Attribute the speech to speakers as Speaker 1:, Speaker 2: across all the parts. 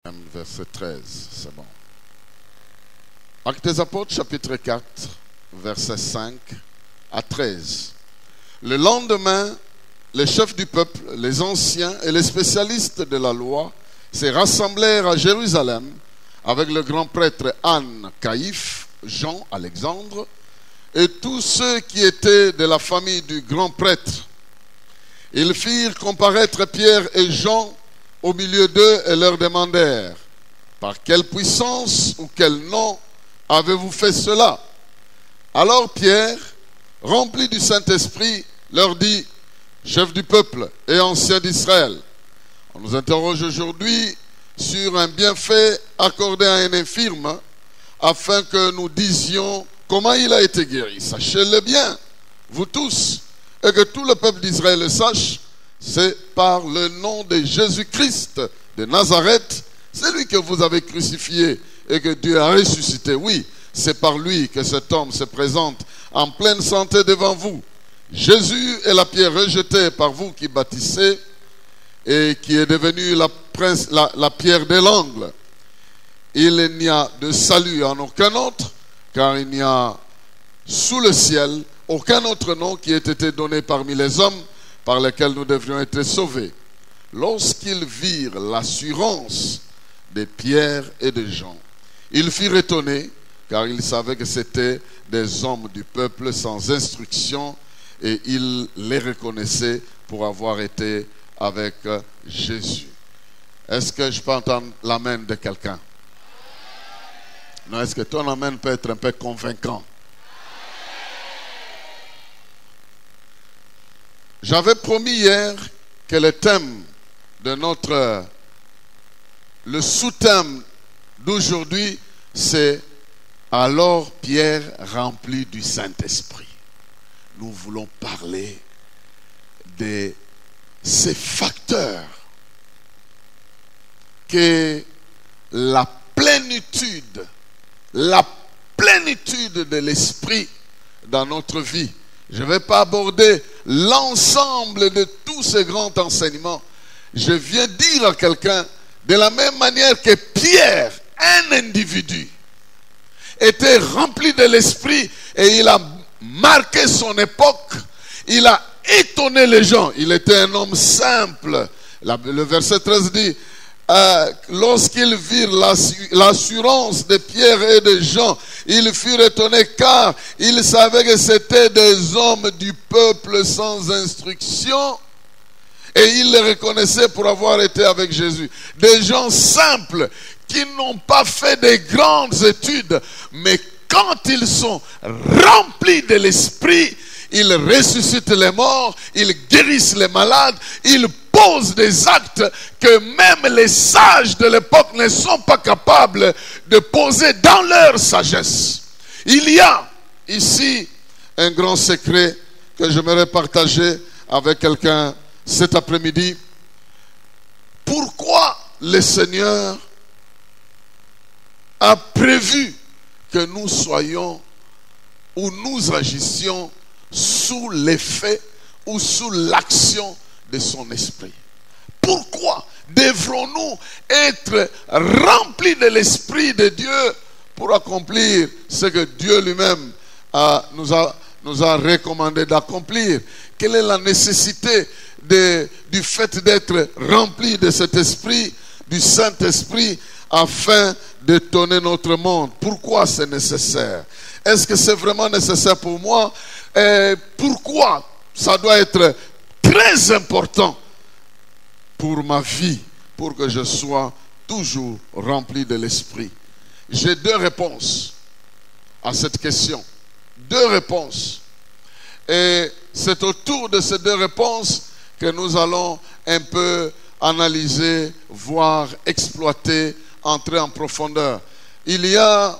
Speaker 1: Verset 13, c'est bon. Actes des Apôtres, chapitre 4, verset 5 à 13. Le lendemain, les chefs du peuple, les anciens et les spécialistes de la loi se rassemblèrent à Jérusalem avec le grand prêtre Anne, Caïphe, Jean, Alexandre et tous ceux qui étaient de la famille du grand prêtre. Ils firent comparaître Pierre et Jean au milieu d'eux et leur demandèrent: par quelle puissance ou quel nom avez-vous fait cela? Alors Pierre, rempli du Saint-Esprit, leur dit: chef du peuple et ancien d'Israël, on nous interroge aujourd'hui sur un bienfait accordé à un infirme, afin que nous disions comment il a été guéri. Sachez-le bien, vous tous, et que tout le peuple d'Israël le sache, c'est par le nom de Jésus-Christ de Nazareth, celui que vous avez crucifié et que Dieu a ressuscité. Oui, c'est par lui que cet homme se présente en pleine santé devant vous. Jésus est la pierre rejetée par vous qui bâtissez et qui est devenue la pierre de l'angle. Il n'y a de salut en aucun autre, car il n'y a sous le ciel aucun autre nom qui ait été donné parmi les hommes par lesquels nous devrions être sauvés. Lorsqu'ils virent l'assurance de Pierre et de Jean, ils furent étonnés, car ils savaient que c'étaient des hommes du peuple sans instruction, et ils les reconnaissaient pour avoir été avec Jésus. Est-ce que je peux entendre l'amen de quelqu'un? Non, est-ce que ton amen peut être un peu convaincant? J'avais promis hier que le thème de le sous-thème d'aujourd'hui, c'est alors Pierre rempli du Saint-Esprit. Nous voulons parler de ces facteurs que la plénitude de l'Esprit dans notre vie. Je ne vais pas aborder l'ensemble de tous ces grands enseignements. Je viens dire à quelqu'un, de la même manière que Pierre, un individu, était rempli de l'Esprit et il a marqué son époque, il a étonné les gens. Il était un homme simple. Le verset 13 dit: lorsqu'ils virent l'assurance de Pierre et de Jean, ils furent étonnés, car ils savaient que c'était des hommes du peuple sans instruction, et ils les reconnaissaient pour avoir été avec Jésus. Des gens simples qui n'ont pas fait de grandes études, mais quand ils sont remplis de l'Esprit, ils ressuscitent les morts, ils guérissent les malades, ils posent des actes que même les sages de l'époque ne sont pas capables de poser dans leur sagesse. Il y a ici un grand secret que j'aimerais partager avec quelqu'un cet après-midi. Pourquoi le Seigneur a prévu que nous soyons ou nous agissions sous l'effet ou sous l'action de son esprit? Pourquoi devrons-nous être remplis de l'Esprit de Dieu pour accomplir ce que Dieu lui-même nous a recommandé d'accomplir? Quelle est la nécessité du fait d'être rempli de cet esprit, du Saint-Esprit, afin d'étonner notre monde? Pourquoi c'est nécessaire? Est-ce que c'est vraiment nécessaire pour moi? Pourquoi ça doit être très important pour ma vie, pour que je sois toujours rempli de l'Esprit? J'ai deux réponses à cette question. Deux réponses. Et c'est autour de ces deux réponses que nous allons un peu analyser, voir, exploiter, entrer en profondeur. Il y a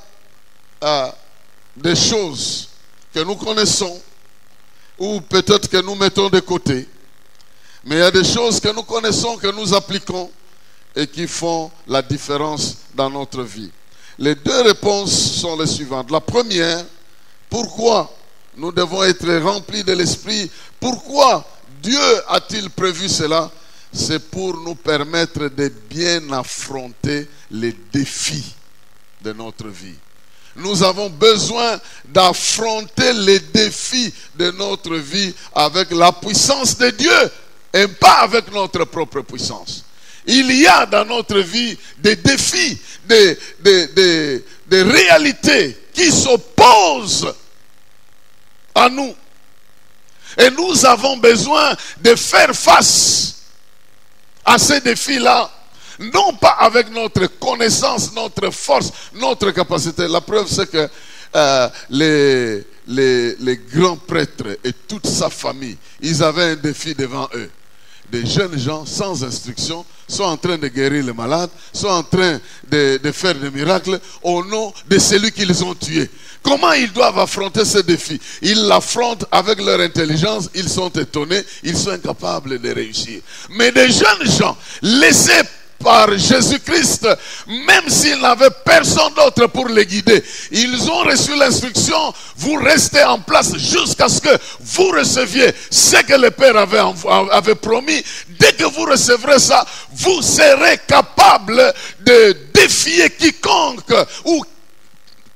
Speaker 1: des choses que nous connaissons, ou peut-être que nous mettons de côté, mais il y a des choses que nous connaissons, que nous appliquons et qui font la différence dans notre vie. Les deux réponses sont les suivantes. La première: pourquoi nous devons être remplis de l'Esprit? Pourquoi Dieu a-t-il prévu cela? c'est pour nous permettre de bien affronter les défis de notre vie. Nous avons besoin d'affronter les défis de notre vie avec la puissance de Dieu et pas avec notre propre puissance. Il y a dans notre vie des défis, des réalités qui s'opposent à nous. Et nous avons besoin de faire face à ces défis-là, non pas avec notre connaissance, notre force, notre capacité. La preuve, c'est que les grands prêtres et toute sa famille, ils avaient un défi devant eux. Des jeunes gens sans instruction sont en train de guérir les malades, sont en train de faire des miracles au nom de celui qu'ils ont tué. Comment ils doivent affronter ce défi? Ils l'affrontent avec leur intelligence, ils sont étonnés, ils sont incapables de réussir. Mais des jeunes gens laissés par Jésus-Christ, même s'ils n'avaient personne d'autre pour les guider, ils ont reçu l'instruction: vous restez en place jusqu'à ce que vous receviez ce que le Père avait promis. Dès que vous recevrez ça, vous serez capable de défier quiconque ou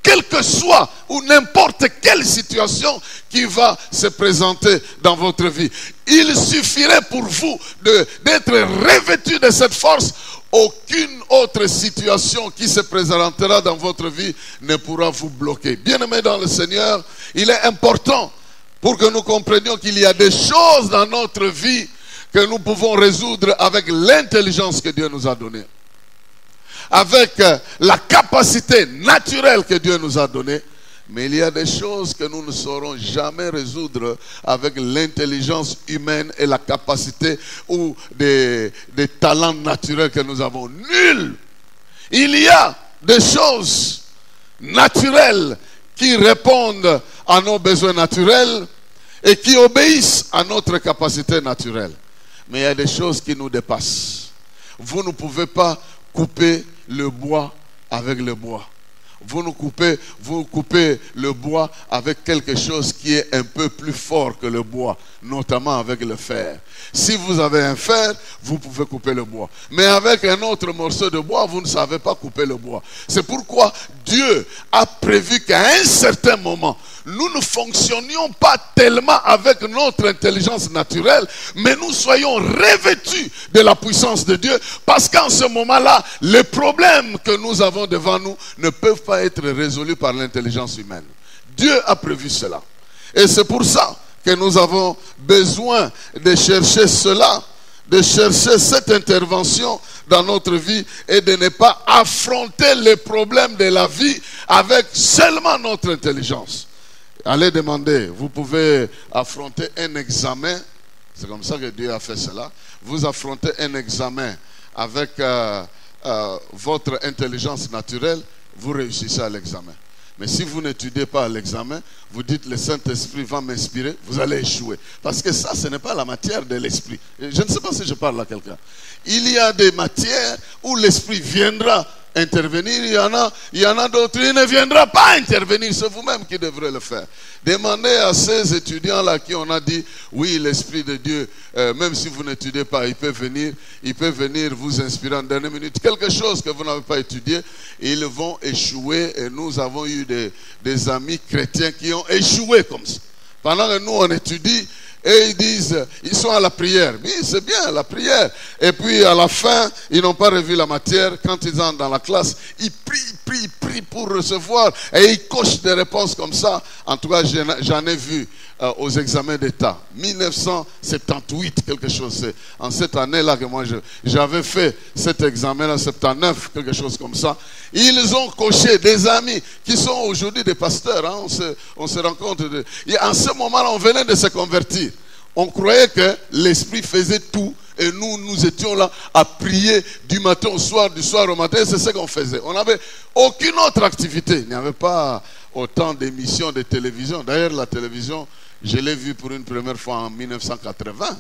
Speaker 1: quelle que soit ou n'importe quelle situation qui va se présenter dans votre vie. Il suffirait pour vous d'être revêtu de cette force. Aucune autre situation qui se présentera dans votre vie ne pourra vous bloquer. Bien-aimés dans le Seigneur, il est important pour que nous comprenions qu'il y a des choses dans notre vie que nous pouvons résoudre avec l'intelligence que Dieu nous a donnée, avec la capacité naturelle que Dieu nous a donnée. Mais il y a des choses que nous ne saurons jamais résoudre avec l'intelligence humaine et la capacité ou des talents naturels que nous avons. Nul. Il y a des choses naturelles qui répondent à nos besoins naturels et qui obéissent à notre capacité naturelle. Mais il y a des choses qui nous dépassent. Vous ne pouvez pas couper le bois avec le bois. Vous coupez le bois avec quelque chose qui est un peu plus fort que le bois, notamment avec le fer. Si vous avez un fer, vous pouvez couper le bois. Mais avec un autre morceau de bois, vous ne savez pas couper le bois. C'est pourquoi Dieu a prévu qu'à un certain moment, nous ne fonctionnions pas tellement avec notre intelligence naturelle, mais nous soyons revêtus de la puissance de Dieu, parce qu'en ce moment-là, les problèmes que nous avons devant nous ne peuvent pas être résolus par l'intelligence humaine. Dieu a prévu cela. Et c'est pour ça que nous avons besoin de chercher cela, de chercher cette intervention dans notre vie et de ne pas affronter les problèmes de la vie avec seulement notre intelligence. Allez demander, vous pouvez affronter un examen, c'est comme ça que Dieu a fait cela. Vous affrontez un examen avec votre intelligence naturelle, vous réussissez à l'examen. Mais si vous n'étudiez pas à l'examen, vous dites le Saint-Esprit va m'inspirer, vous allez échouer. Parce que ça, ce n'est pas la matière de l'Esprit. Je ne sais pas si je parle à quelqu'un. Il y a des matières où l'Esprit viendra intervenir, il y en a d'autres, il ne viendra pas intervenir, c'est vous-même qui devrez le faire. Demandez à ces étudiants-là qui on a dit, oui, l'Esprit de Dieu, même si vous n'étudiez pas, il peut venir vous inspirer en dernière minute, quelque chose que vous n'avez pas étudié, ils vont échouer. Et nous avons eu des amis chrétiens qui ont échoué comme ça. Pendant que nous on étudie, et ils disent, ils sont à la prière. Oui, c'est bien, la prière. Et puis à la fin, ils n'ont pas revu la matière. Quand ils entrent dans la classe, ils prient pour recevoir. Et ils cochent des réponses comme ça. En tout cas, j'en ai vu aux examens d'État. 1978, quelque chose. C'est en cette année-là que moi, j'avais fait cet examen-là, 79, quelque chose comme ça. Ils ont coché des amis qui sont aujourd'hui des pasteurs. Hein, on se rend compte. En ce moment-là, on venait de se convertir. On croyait que l'Esprit faisait tout et nous étions là à prier du matin au soir, du soir au matin. C'est ce qu'on faisait. On n'avait aucune autre activité. Il n'y avait pas autant d'émissions de télévision. D'ailleurs, la télévision, je l'ai vue pour une première fois en 1980.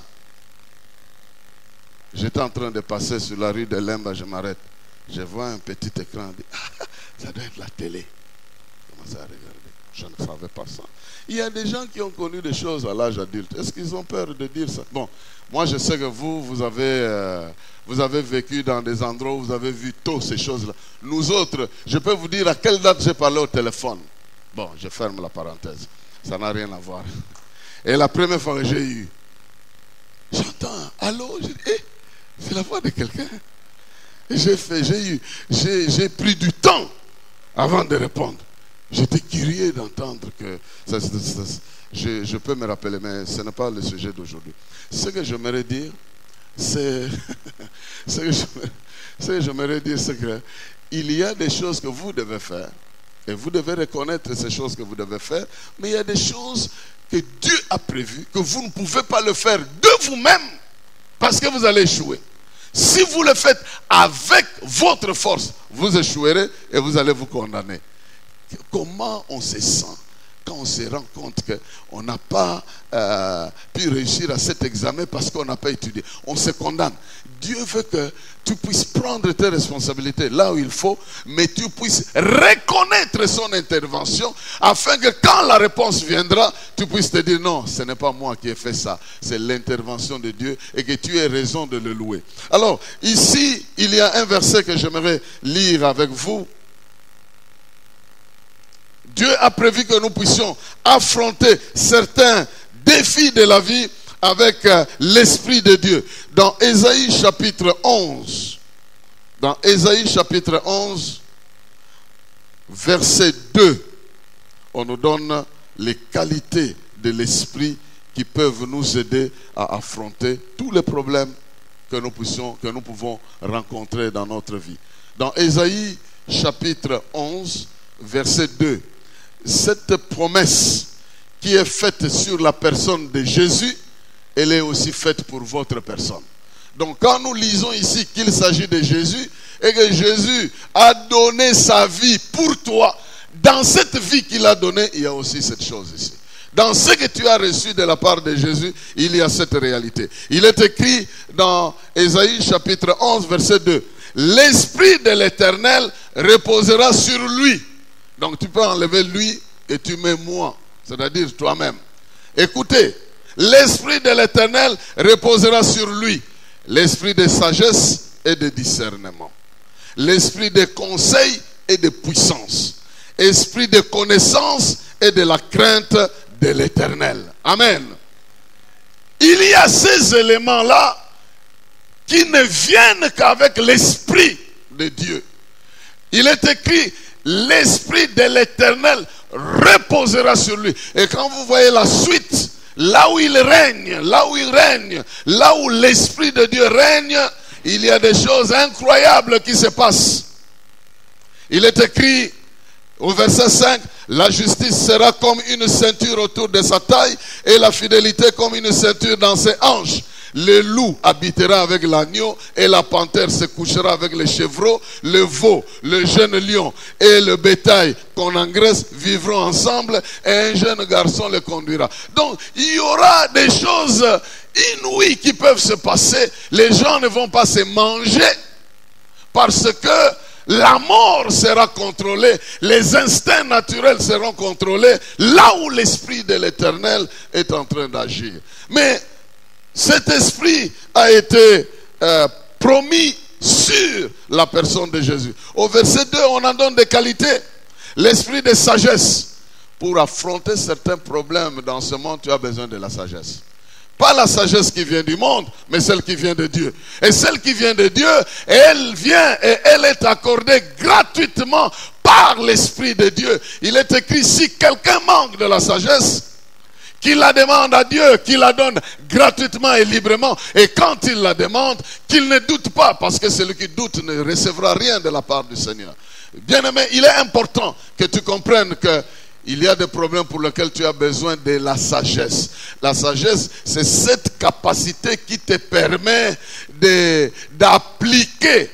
Speaker 1: J'étais en train de passer sur la rue de Lemba, je m'arrête. Je vois un petit écran. Je dis, ah, ça doit être la télé. Je commence à regarder. je ne savais pas ça. Il y a des gens qui ont connu des choses à l'âge adulte. Est-ce qu'ils ont peur de dire ça? Bon, moi je sais que vous avez vécu dans des endroits où vous avez vu tôt ces choses-là. Nous autres, je peux vous dire à quelle date j'ai parlé au téléphone. Bon, je ferme la parenthèse. Ça n'a rien à voir. Et la première fois que j'ai eu, j'entends, allô, je dis, c'est la voix de quelqu'un. Et j'ai pris du temps avant de répondre. J'étais curieux d'entendre que je peux me rappeler, mais ce n'est pas le sujet d'aujourd'hui. Ce que j'aimerais dire, c'est que il y a des choses que vous devez faire, et vous devez reconnaître ces choses que vous devez faire, mais il y a des choses que Dieu a prévues, que vous ne pouvez pas le faire de vous-même, parce que vous allez échouer. Si vous le faites avec votre force, vous échouerez et vous allez vous condamner. Comment on se sent quand on se rend compte qu'on n'a pas pu réussir à cet examen parce qu'on n'a pas étudié? On se condamne. Dieu veut que tu puisses prendre tes responsabilités là où il faut, mais tu puisses reconnaître son intervention afin que quand la réponse viendra, tu puisses te dire non, ce n'est pas moi qui ai fait ça, c'est l'intervention de Dieu et que tu aies raison de le louer. Alors, ici, il y a un verset que j'aimerais lire avec vous. Dieu a prévu que nous puissions affronter certains défis de la vie avec l'Esprit de Dieu. Dans Ésaïe chapitre 11, verset 2, on nous donne les qualités de l'Esprit qui peuvent nous aider à affronter tous les problèmes que nous pouvons rencontrer dans notre vie. Dans Ésaïe chapitre 11, verset 2, cette promesse qui est faite sur la personne de Jésus, elle est aussi faite pour votre personne. Donc quand nous lisons ici qu'il s'agit de Jésus et que Jésus a donné sa vie pour toi, dans cette vie qu'il a donnée, il y a aussi cette chose ici. Dans ce que tu as reçu de la part de Jésus, il y a cette réalité. Il est écrit dans Ésaïe chapitre 11 verset 2. L'Esprit de l'Éternel reposera sur lui. Donc tu peux enlever lui et tu mets moi, c'est-à-dire toi-même. Écoutez, l'Esprit de l'Éternel reposera sur lui. L'esprit de sagesse et de discernement. L'esprit de conseil et de puissance. Esprit de connaissance et de la crainte de l'Éternel. Amen. Il y a ces éléments-là qui ne viennent qu'avec l'Esprit de Dieu. Il est écrit, l'Esprit de l'Éternel reposera sur lui. Et quand vous voyez la suite, là où il règne, là où l'Esprit de Dieu règne, il y a des choses incroyables qui se passent. Il est écrit au verset 5, la justice sera comme une ceinture autour de sa taille et la fidélité comme une ceinture dans ses hanches. Le loup habitera avec l'agneau et la panthère se couchera avec les chevreaux. Le veau, le jeune lion et le bétail qu'on engraisse vivront ensemble et un jeune garçon les conduira. Donc il y aura des choses inouïes qui peuvent se passer. Les gens ne vont pas se manger parce que la mort sera contrôlée, les instincts naturels seront contrôlés là où l'Esprit de l'Éternel est en train d'agir. Mais cet esprit a été promis sur la personne de Jésus. Au verset 2, on en donne des qualités. L'esprit de sagesse. Pour affronter certains problèmes dans ce monde, tu as besoin de la sagesse. Pas la sagesse qui vient du monde, mais celle qui vient de Dieu. Et celle qui vient de Dieu, elle vient et elle est accordée gratuitement par l'Esprit de Dieu. Il est écrit, si quelqu'un manque de la sagesse, qu'il la demande à Dieu, qu'il la donne gratuitement et librement. Et quand il la demande, qu'il ne doute pas, parce que celui qui doute ne recevra rien de la part du Seigneur. Bien-aimé, il est important que tu comprennes que il y a des problèmes pour lesquels tu as besoin de la sagesse. La sagesse, c'est cette capacité qui te permet d'appliquer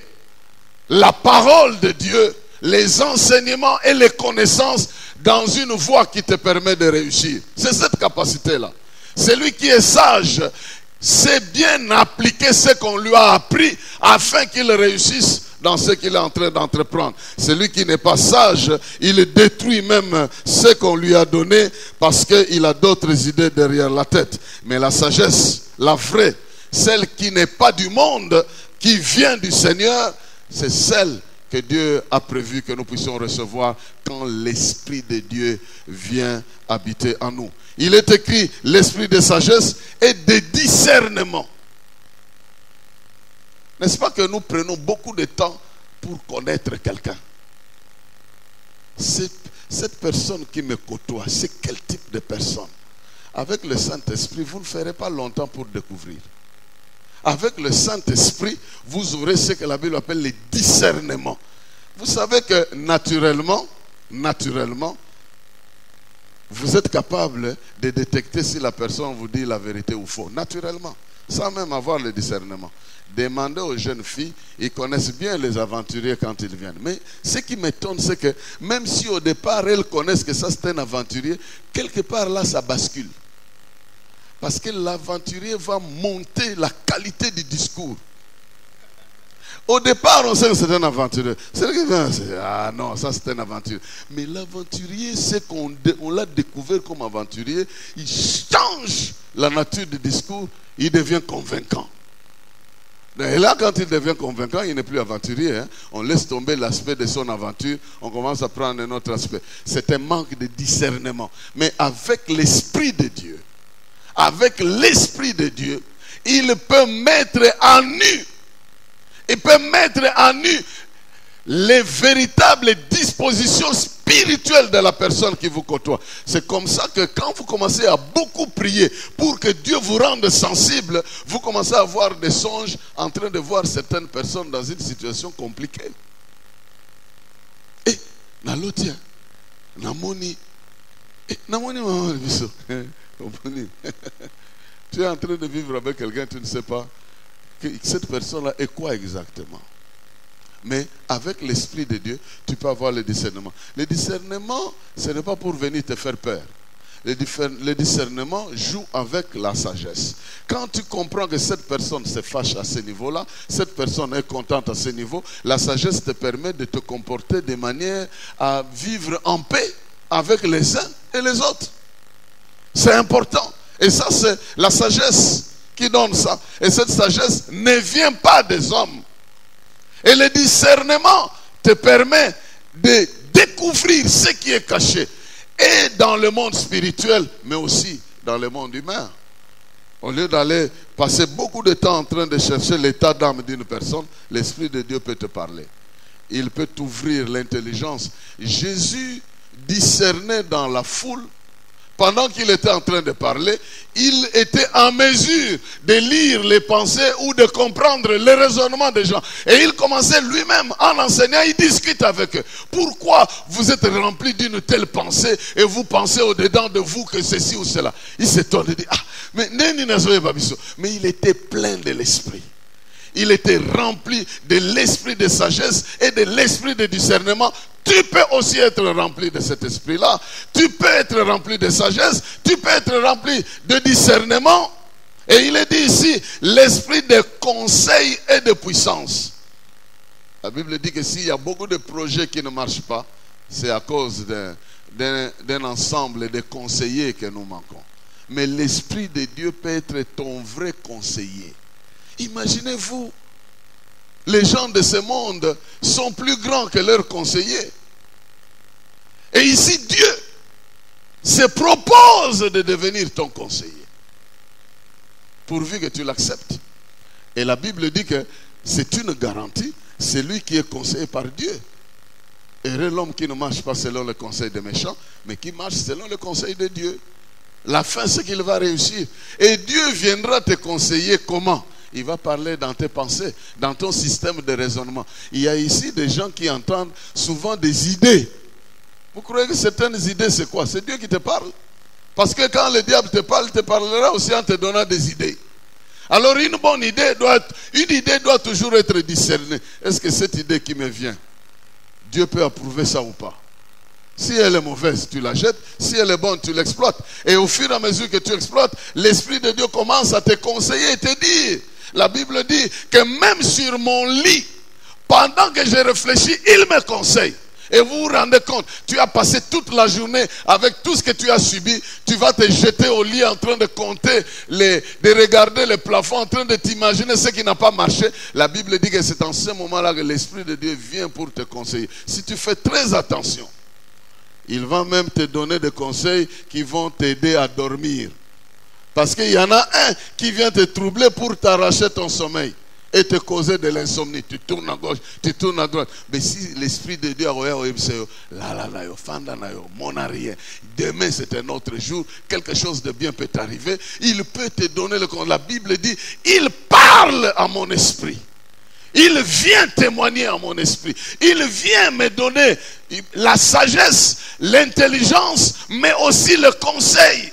Speaker 1: la parole de Dieu, les enseignements et les connaissances dans une voie qui te permet de réussir. C'est cette capacité-là. Celui qui est sage, sait bien appliquer ce qu'on lui a appris afin qu'il réussisse dans ce qu'il est en train d'entreprendre. Celui qui n'est pas sage, il détruit même ce qu'on lui a donné parce qu'il a d'autres idées derrière la tête. Mais la sagesse, la vraie, celle qui n'est pas du monde, qui vient du Seigneur, c'est celle que Dieu a prévu que nous puissions recevoir quand l'Esprit de Dieu vient habiter en nous. Il est écrit l'esprit de sagesse et de discernement. N'est-ce pas que nous prenons beaucoup de temps pour connaître quelqu'un? Cette personne qui me côtoie, c'est quel type de personne? Avec le Saint-Esprit, vous ne ferez pas longtemps pour découvrir. Avec le Saint-Esprit, vous aurez ce que la Bible appelle le discernement. Vous savez que naturellement, vous êtes capable de détecter si la personne vous dit la vérité ou faux. Naturellement, sans même avoir le discernement. Demandez aux jeunes filles, ils connaissent bien les aventuriers quand ils viennent. Mais ce qui m'étonne, c'est que même si au départ elles connaissent que ça c'est un aventurier, quelque part là ça bascule. Parce que l'aventurier va monter la qualité du discours. Au départ, on sait que c'est un aventurier. Ah non, ça c'est un aventurier. Mais l'aventurier, c'est qu'on l'a découvert comme aventurier. Il change la nature du discours. Il devient convaincant. Et là, quand il devient convaincant, il n'est plus aventurier. Hein. On laisse tomber l'aspect de son aventure. On commence à prendre un autre aspect. C'est un manque de discernement. Mais avec l'Esprit de Dieu, il peut mettre en nu. Il peut mettre en nu les véritables dispositions spirituelles de la personne qui vous côtoie. C'est comme ça que quand vous commencez à beaucoup prier pour que Dieu vous rende sensible, vous commencez à avoir des songes en train de voir certaines personnes dans une situation compliquée. Et, nalotia, namoni, maman, tu es en train de vivre avec quelqu'un, tu ne sais pas que cette personne-là est quoi exactement. Mais avec l'Esprit de Dieu, tu peux avoir le discernement. Le discernement, ce n'est pas pour venir te faire peur. Le discernement joue avec la sagesse. Quand tu comprends que cette personne se fâche à ce niveau-là, cette personne est contente à ce niveau, la sagesse te permet de te comporter de manière à vivre en paix avec les uns et les autres. C'est important. Et ça, c'est la sagesse qui donne ça. Et cette sagesse ne vient pas des hommes. Et le discernement te permet de découvrir ce qui est caché. Et dans le monde spirituel, mais aussi dans le monde humain. Au lieu d'aller passer beaucoup de temps en train de chercher l'état d'âme d'une personne, l'Esprit de Dieu peut te parler. Il peut t'ouvrir l'intelligence. Jésus discernait dans la foule. Pendant qu'il était en train de parler, il était en mesure de lire les pensées ou de comprendre les raisonnements des gens. Et il commençait lui-même, en enseignant, il discute avec eux. Pourquoi vous êtes remplis d'une telle pensée et vous pensez au-dedans de vous que ceci ou cela? Il s'étonne et dit, mais il était plein de l'esprit. Il était rempli de l'esprit de sagesse et de l'esprit de discernement. Tu peux aussi être rempli de cet esprit-là. Tu peux être rempli de sagesse. Tu peux être rempli de discernement. Et il est dit ici, l'esprit de conseil et de puissance. La Bible dit que s'il y a beaucoup de projets qui ne marchent pas, c'est à cause d'un ensemble de conseillers que nous manquons. Mais l'esprit de Dieu peut être ton vrai conseiller. Imaginez-vous, les gens de ce monde sont plus grands que leurs conseillers. Et ici, Dieu se propose de devenir ton conseiller. Pourvu que tu l'acceptes. Et la Bible dit que c'est une garantie. C'est lui qui est conseillé par Dieu. Heureux l'homme qui ne marche pas selon le conseil des méchants, mais qui marche selon le conseil de Dieu. La fin, c'est qu'il va réussir. Et Dieu viendra te conseiller comment? Il va parler dans tes pensées, dans ton système de raisonnement. Il y a ici des gens qui entendent souvent des idées. Vous croyez que certaines idées, c'est quoi? C'est Dieu qui te parle. Parce que quand le diable te parle, il te parlera aussi en te donnant des idées. Alors une bonne idée doit toujours être discernée. Est-ce que cette idée qui me vient, Dieu peut approuver ça ou pas? Si elle est mauvaise, tu la jettes. Si elle est bonne, tu l'exploites. Et au fur et à mesure que tu exploites, l'Esprit de Dieu commence à te conseiller et te dire. La Bible dit que même sur mon lit, pendant que je réfléchis, il me conseille. Et vous vous rendez compte, tu as passé toute la journée avec tout ce que tu as subi. Tu vas te jeter au lit en train de compter, de regarder les plafonds, en train de t'imaginer ce qui n'a pas marché. La Bible dit que c'est en ce moment-là que l'Esprit de Dieu vient pour te conseiller. Si tu fais très attention, il va même te donner des conseils qui vont t'aider à dormir. Parce qu'il y en a un qui vient te troubler pour t'arracher ton sommeil et te causer de l'insomnie. Tu tournes à gauche, tu tournes à droite. Mais si l'Esprit de Dieu demain c'est un autre jour, quelque chose de bien peut t'arriver, il peut te donner le conseil. La Bible dit, il parle à mon esprit. Il vient témoigner à mon esprit. Il vient me donner la sagesse, l'intelligence, mais aussi le conseil.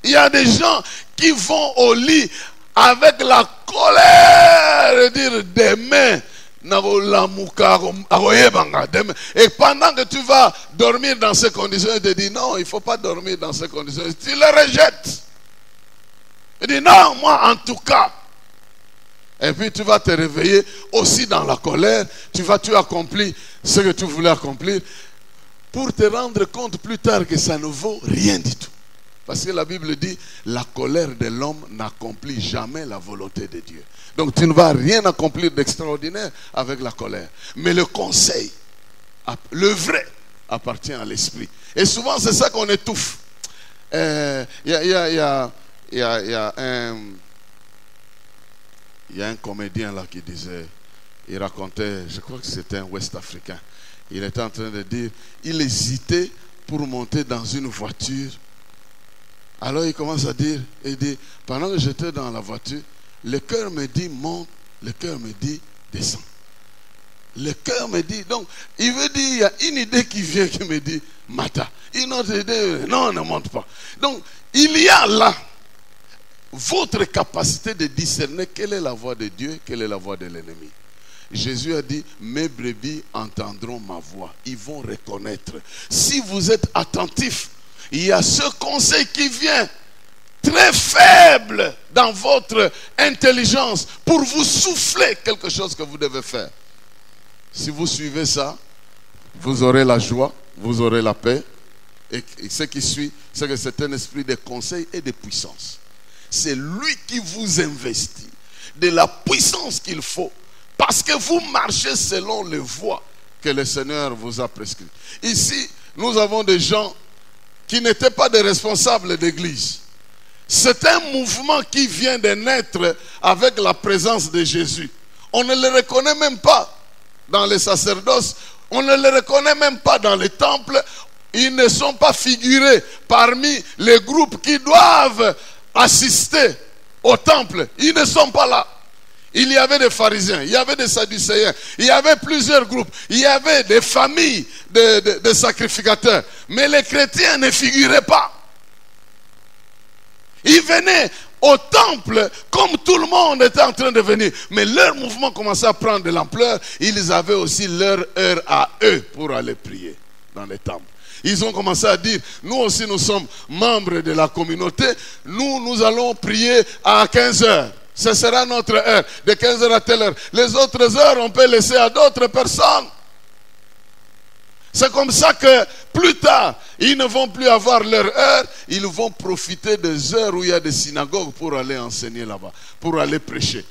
Speaker 1: Il y a des gens qui vont au lit avec la colère et dire demain. Et pendant que tu vas dormir dans ces conditions, il te dit non, il ne faut pas dormir dans ces conditions. Tu le rejettes. Il dit non, moi en tout cas. Et puis tu vas te réveiller aussi dans la colère. Tu accomplis ce que tu voulais accomplir pour te rendre compte plus tard que ça ne vaut rien du tout. Parce que la Bible dit, la colère de l'homme n'accomplit jamais la volonté de Dieu. Donc tu ne vas rien accomplir d'extraordinaire avec la colère. Mais le conseil, le vrai, appartient à l'esprit. Et souvent c'est ça qu'on étouffe. Il y a un comédien là qui disait, il racontait, je crois que c'était un Ouest-Africain. Il était en train de dire, il hésitait pour monter dans une voiture. Alors il commence à dire, il dit, pendant que j'étais dans la voiture, le cœur me dit monte, le cœur me dit descend. Le cœur me dit, donc il veut dire, il y a une idée qui vient qui me dit mata. Une autre idée, non, ne monte pas. Donc il y a là votre capacité de discerner quelle est la voix de Dieu, quelle est la voix de l'ennemi. Jésus a dit, mes brebis entendront ma voix, ils vont reconnaître. Si vous êtes attentifs, il y a ce conseil qui vient très faible dans votre intelligence pour vous souffler quelque chose que vous devez faire. Si vous suivez ça, vous aurez la joie, vous aurez la paix. Et ce qui suit, c'est que c'est un esprit de conseil et de puissance. C'est lui qui vous investit de la puissance qu'il faut parce que vous marchez selon les voies que le Seigneur vous a prescrites. Ici, nous avons des gens qui n'étaient pas des responsables d'église. C'est un mouvement qui vient de naître avec la présence de Jésus. On ne le reconnaît même pas dans les sacerdoces, on ne le reconnaît même pas dans les temples. Ils ne sont pas figurés parmi les groupes qui doivent assister au temple. Ils ne sont pas là. Il y avait des pharisiens, il y avait des sadducéens, il y avait plusieurs groupes, il y avait des familles de sacrificateurs. Mais les chrétiens ne figuraient pas. Ils venaient au temple comme tout le monde était en train de venir. Mais leur mouvement commençait à prendre de l'ampleur. Ils avaient aussi leur heure à eux pour aller prier dans les temples. Ils ont commencé à dire, nous aussi nous sommes membres de la communauté, nous allons prier à 15 heures. Ce sera notre heure, de 15 heures à telle heure. Les autres heures, on peut laisser à d'autres personnes. C'est comme ça que plus tard, ils ne vont plus avoir leur heure, ils vont profiter des heures où il y a des synagogues pour aller enseigner là-bas, pour aller prêcher.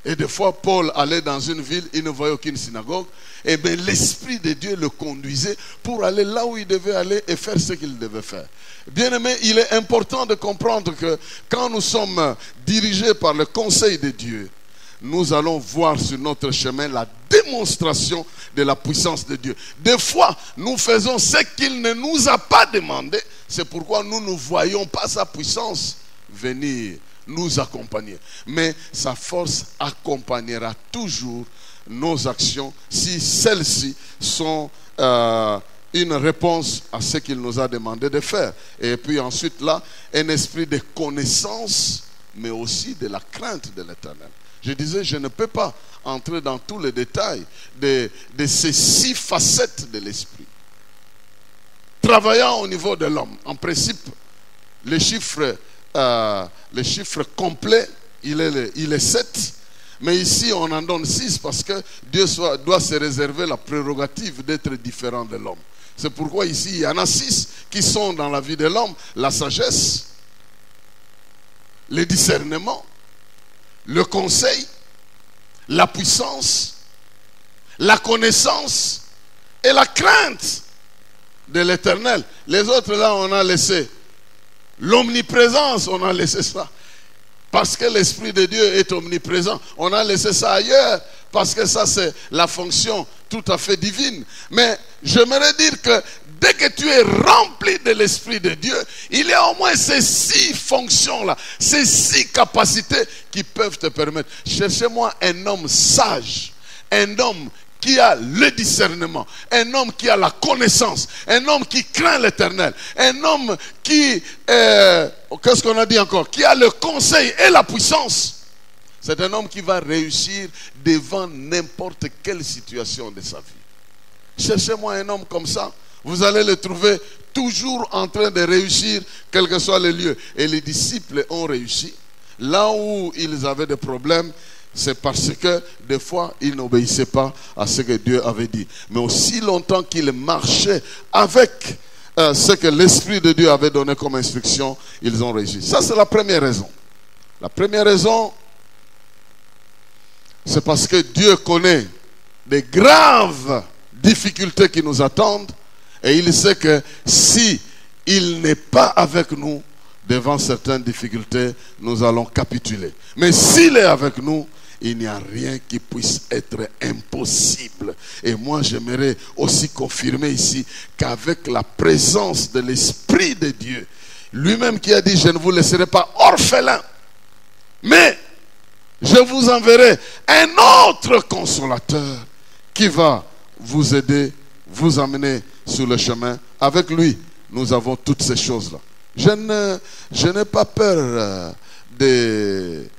Speaker 1: Et des fois, Paul allait dans une ville, il ne voyait aucune synagogue. Et bien, l'Esprit de Dieu le conduisait pour aller là où il devait aller et faire ce qu'il devait faire. Bien-aimé, il est important de comprendre que quand nous sommes dirigés par le conseil de Dieu, nous allons voir sur notre chemin la démonstration de la puissance de Dieu. Des fois, nous faisons ce qu'il ne nous a pas demandé. C'est pourquoi nous ne voyons pas sa puissance venir nous accompagner. Mais sa force accompagnera toujours nos actions si celles-ci sont une réponse à ce qu'il nous a demandé de faire. Et puis ensuite là, un esprit de connaissance, mais aussi de la crainte de l'Éternel. Je disais, je ne peux pas entrer dans tous les détails de ces 6 facettes de l'esprit. travaillant au niveau de l'homme. En principe, le chiffre complet, il est 7. Mais ici, on en donne 6 parce que Dieu doit se réserver la prérogative d'être différent de l'homme. C'est pourquoi ici, il y en a 6 qui sont dans la vie de l'homme. La sagesse, le discernement, le conseil, la puissance, la connaissance et la crainte de l'Éternel. Les autres là, on a laissé. L'omniprésence, on a laissé ça. Parce que l'Esprit de Dieu est omniprésent. On a laissé ça ailleurs. Parce que ça, c'est la fonction tout à fait divine. Mais j'aimerais dire que dès que tu es rempli de l'Esprit de Dieu, il y a au moins ces 6 fonctions-là, ces 6 capacités qui peuvent te permettre. Cherchez-moi un homme sage, un homme qui a le discernement, un homme qui a la connaissance, un homme qui craint l'Éternel, un homme qui, qu'est-ce qu'on a dit encore, qui a le conseil et la puissance. C'est un homme qui va réussir devant n'importe quelle situation de sa vie. Cherchez-moi un homme comme ça, vous allez le trouver toujours en train de réussir, quel que soit le lieu. Et les disciples ont réussi. Là où ils avaient des problèmes, c'est parce que des fois, ils n'obéissaient pas à ce que Dieu avait dit. Mais aussi longtemps qu'ils marchaient avec ce que l'Esprit de Dieu avait donné comme instruction, ils ont réussi. Ça, c'est la première raison. La première raison, c'est parce que Dieu connaît des graves difficultés qui nous attendent. Et il sait que si il n'est pas avec nous, devant certaines difficultés, nous allons capituler. Mais s'il est avec nous, il n'y a rien qui puisse être impossible. Et moi, j'aimerais aussi confirmer ici qu'avec la présence de l'Esprit de Dieu, lui-même qui a dit, je ne vous laisserai pas orphelin, mais je vous enverrai un autre consolateur qui va vous aider, vous amener sur le chemin. Avec lui, nous avons toutes ces choses-là. Je n'ai pas peur des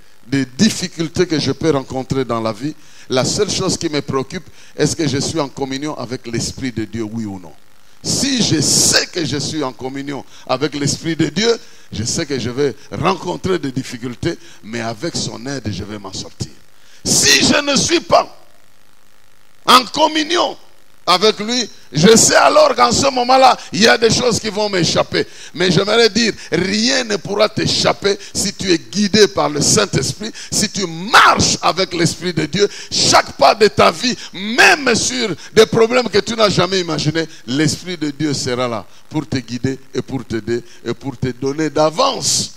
Speaker 1: difficultés que je peux rencontrer dans la vie. La seule chose qui me préoccupe, est-ce que je suis en communion avec l'Esprit de Dieu, oui ou non? Si je sais que je suis en communion avec l'Esprit de Dieu, je sais que je vais rencontrer des difficultés, mais avec son aide, je vais m'en sortir. Si je ne suis pas en communion avec lui, je sais alors qu'en ce moment-là, il y a des choses qui vont m'échapper. Mais j'aimerais dire, rien ne pourra t'échapper si tu es guidé par le Saint-Esprit, si tu marches avec l'Esprit de Dieu. Chaque pas de ta vie, même sur des problèmes que tu n'as jamais imaginés, l'Esprit de Dieu sera là pour te guider et pour t'aider et pour te donner d'avance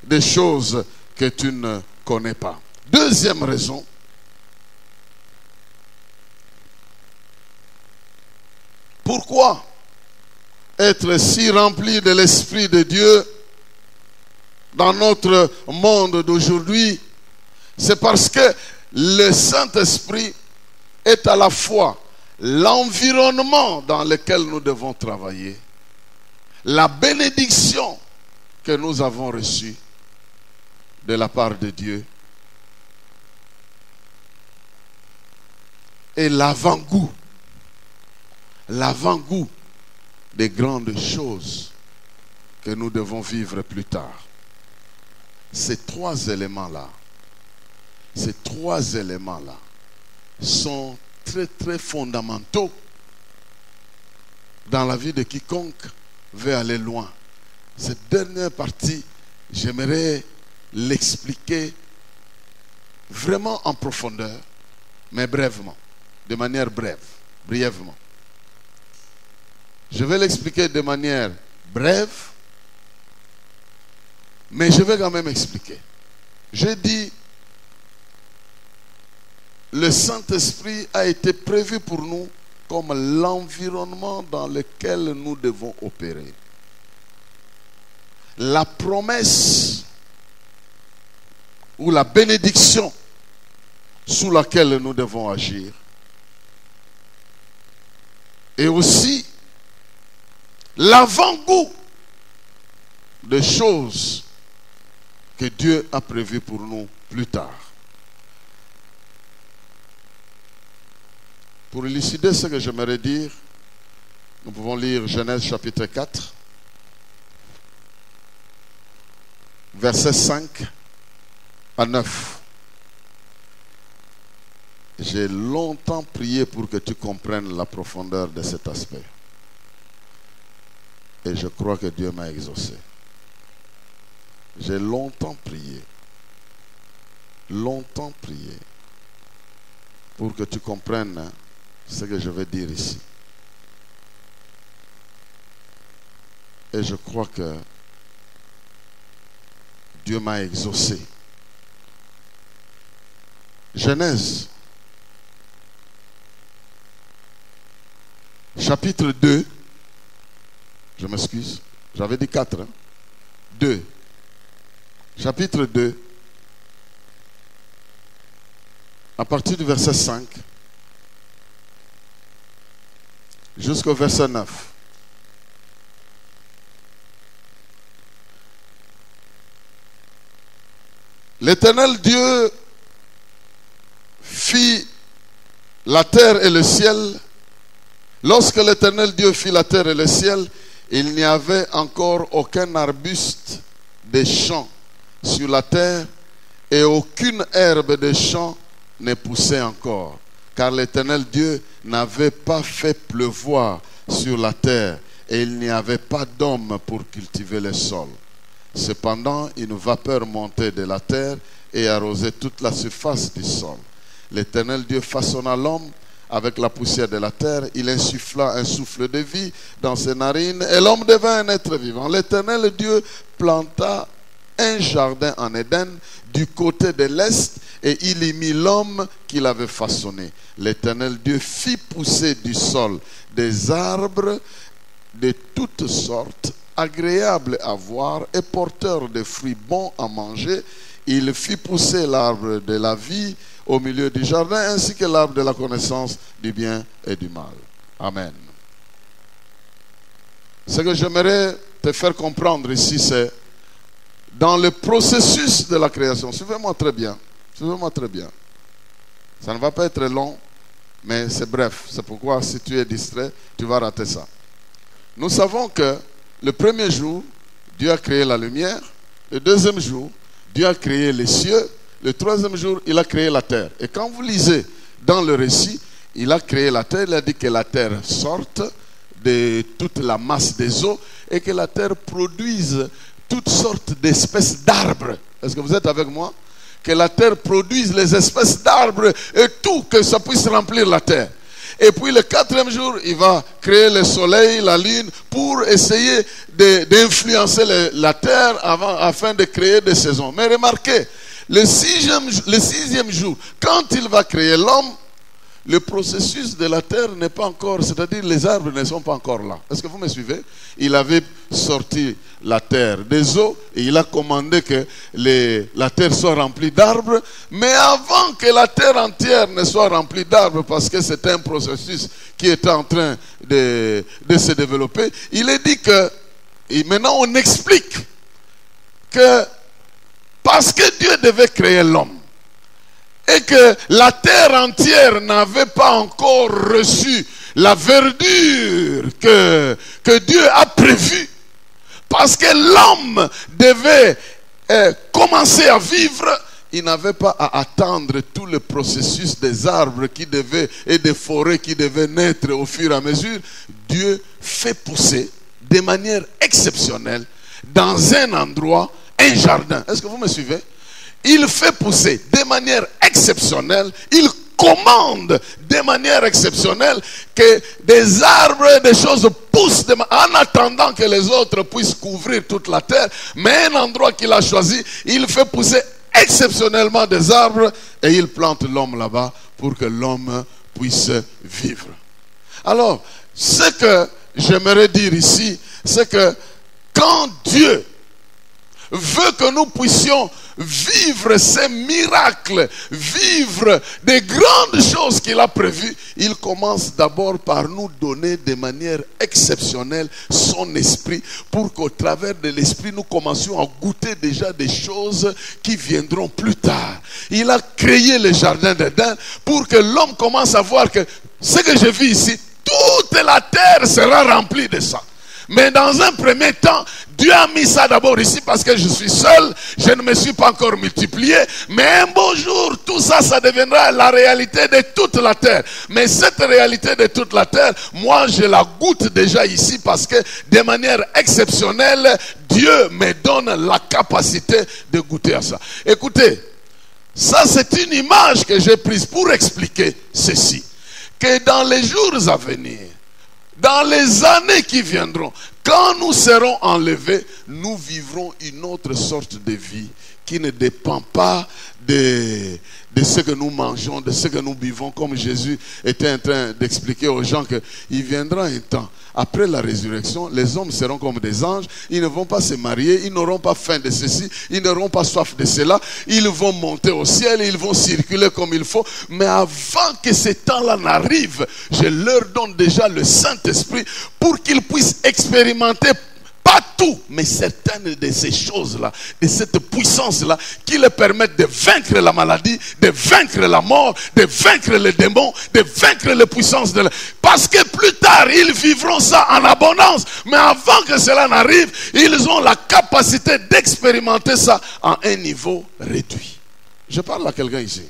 Speaker 1: des choses que tu ne connais pas. Deuxième raison, pourquoi être si rempli de l'Esprit de Dieu dans notre monde d'aujourd'hui? C'est parce que le Saint-Esprit est à la fois l'environnement dans lequel nous devons travailler, la bénédiction que nous avons reçue de la part de Dieu et l'avant-goût des grandes choses que nous devons vivre plus tard. Ces trois éléments-là sont très très fondamentaux dans la vie de quiconque veut aller loin. Cette dernière partie, j'aimerais l'expliquer vraiment en profondeur, mais brièvement, de manière brièvement. Je vais l'expliquer de manière brève, mais je vais quand même expliquer. J'ai dit, le Saint-Esprit a été prévu pour nous comme l'environnement dans lequel nous devons opérer. La promesse ou la bénédiction sous laquelle nous devons agir. Et aussi l'avant-goût des choses que Dieu a prévues pour nous plus tard. Pour élucider ce que j'aimerais dire, Nous pouvons lire Genèse chapitre 4, versets 5 à 9. J'ai longtemps prié pour que tu comprennes la profondeur de cet aspect. Et je crois que Dieu m'a exaucé. J'ai longtemps prié pour que tu comprennes ce que je vais dire ici. Et je crois que Dieu m'a exaucé. Genèse, chapitre 2, je m'excuse, j'avais dit 4, 2, chapitre 2, à partir du verset 5 jusqu'au verset 9. L'Éternel Dieu fit la terre et le ciel. Lorsque l'Éternel Dieu fit la terre et le ciel, il n'y avait encore aucun arbuste des champs sur la terre et aucune herbe des champs ne poussait encore, car l'Éternel Dieu n'avait pas fait pleuvoir sur la terre et il n'y avait pas d'homme pour cultiver le sol. Cependant, une vapeur montait de la terre et arrosait toute la surface du sol. L'Éternel Dieu façonna l'homme avec la poussière de la terre. Il insuffla un souffle de vie dans ses narines et l'homme devint un être vivant. L'Éternel Dieu planta un jardin en Éden du côté de l'est et il y mit l'homme qu'il avait façonné. L'Éternel Dieu fit pousser du sol des arbres de toutes sortes, agréables à voir et porteurs de fruits bons à manger. Il fit pousser l'arbre de la vie au milieu du jardin, ainsi que l'arbre de la connaissance du bien et du mal. Amen. Ce que j'aimerais te faire comprendre ici, c'est dans le processus de la création. Suivez-moi très bien. Suivez-moi très bien. Ça ne va pas être long, mais c'est bref. C'est pourquoi si tu es distrait, tu vas rater ça. Nous savons que le premier jour, Dieu a créé la lumière. Le deuxième jour, Dieu a créé les cieux. Le troisième jour, il a créé la terre. Et quand vous lisez dans le récit, il a créé la terre. Il a dit que la terre sorte de toute la masse des eaux et que la terre produise toutes sortes d'espèces d'arbres. Est-ce que vous êtes avec moi? Que la terre produise les espèces d'arbres et tout, que ça puisse remplir la terre. Et puis le quatrième jour, il va créer le soleil, la lune, pour essayer d'influencer la terre afin de créer des saisons. Mais remarquez, le sixième jour, quand il va créer l'homme, le processus de la terre n'est pas encore, c'est-à-dire les arbres ne sont pas encore là. Est-ce que vous me suivez? Il avait sorti la terre des eaux et il a commandé que la terre soit remplie d'arbres. Mais avant que la terre entière ne soit remplie d'arbres, parce que c'est un processus qui est en train de se développer, il est dit que, et maintenant on explique que parce que Dieu devait créer l'homme, et que la terre entière n'avait pas encore reçu la verdure que Dieu a prévue, parce que l'homme devait commencer à vivre, il n'avait pas à attendre tout le processus des arbres qui devaient et des forêts qui devaient naître au fur et à mesure. Dieu fait pousser de manière exceptionnelle dans un endroit un jardin. Est-ce que vous me suivez? Il fait pousser de manière exceptionnelle, il commande de manière exceptionnelle que des arbres et des choses poussent en attendant que les autres puissent couvrir toute la terre. Mais un endroit qu'il a choisi, il fait pousser exceptionnellement des arbres et il plante l'homme là-bas pour que l'homme puisse vivre. Alors, ce que j'aimerais dire ici, c'est que quand Dieu veut que nous puissions vivre ces miracles, vivre des grandes choses qu'il a prévues, il commence d'abord par nous donner de manière exceptionnelle son esprit, pour qu'au travers de l'esprit nous commencions à goûter déjà des choses qui viendront plus tard. Il a créé le jardin d'Éden pour que l'homme commence à voir que ce que je vis ici, toute la terre sera remplie de ça. Mais dans un premier temps, Dieu a mis ça d'abord ici parce que je suis seul, je ne me suis pas encore multiplié. Mais un beau jour, tout ça, ça deviendra la réalité de toute la terre. Mais cette réalité de toute la terre, moi je la goûte déjà ici parce que de manière exceptionnelle, Dieu me donne la capacité de goûter à ça. Écoutez, ça c'est une image que j'ai prise pour expliquer ceci. Que dans les jours à venir, dans les années qui viendront, quand nous serons enlevés, nous vivrons une autre sorte de vie qui ne dépend pas de ce que nous mangeons, de ce que nous vivons, comme Jésus était en train d'expliquer aux gens qu'il viendra un temps. Après la résurrection, les hommes seront comme des anges, ils ne vont pas se marier, ils n'auront pas faim de ceci, ils n'auront pas soif de cela, ils vont monter au ciel, ils vont circuler comme il faut. Mais avant que ce temps-là n'arrive, je leur donne déjà le Saint-Esprit pour qu'ils puissent expérimenter pas tout, mais certaines de ces choses-là, de cette puissance-là, qui leur permettent de vaincre la maladie, de vaincre la mort, de vaincre les démons, de vaincre les puissances de la... Parce que plus tard, ils vivront ça en abondance. Mais avant que cela n'arrive, ils ont la capacité d'expérimenter ça à un niveau réduit. Je parle à quelqu'un ici.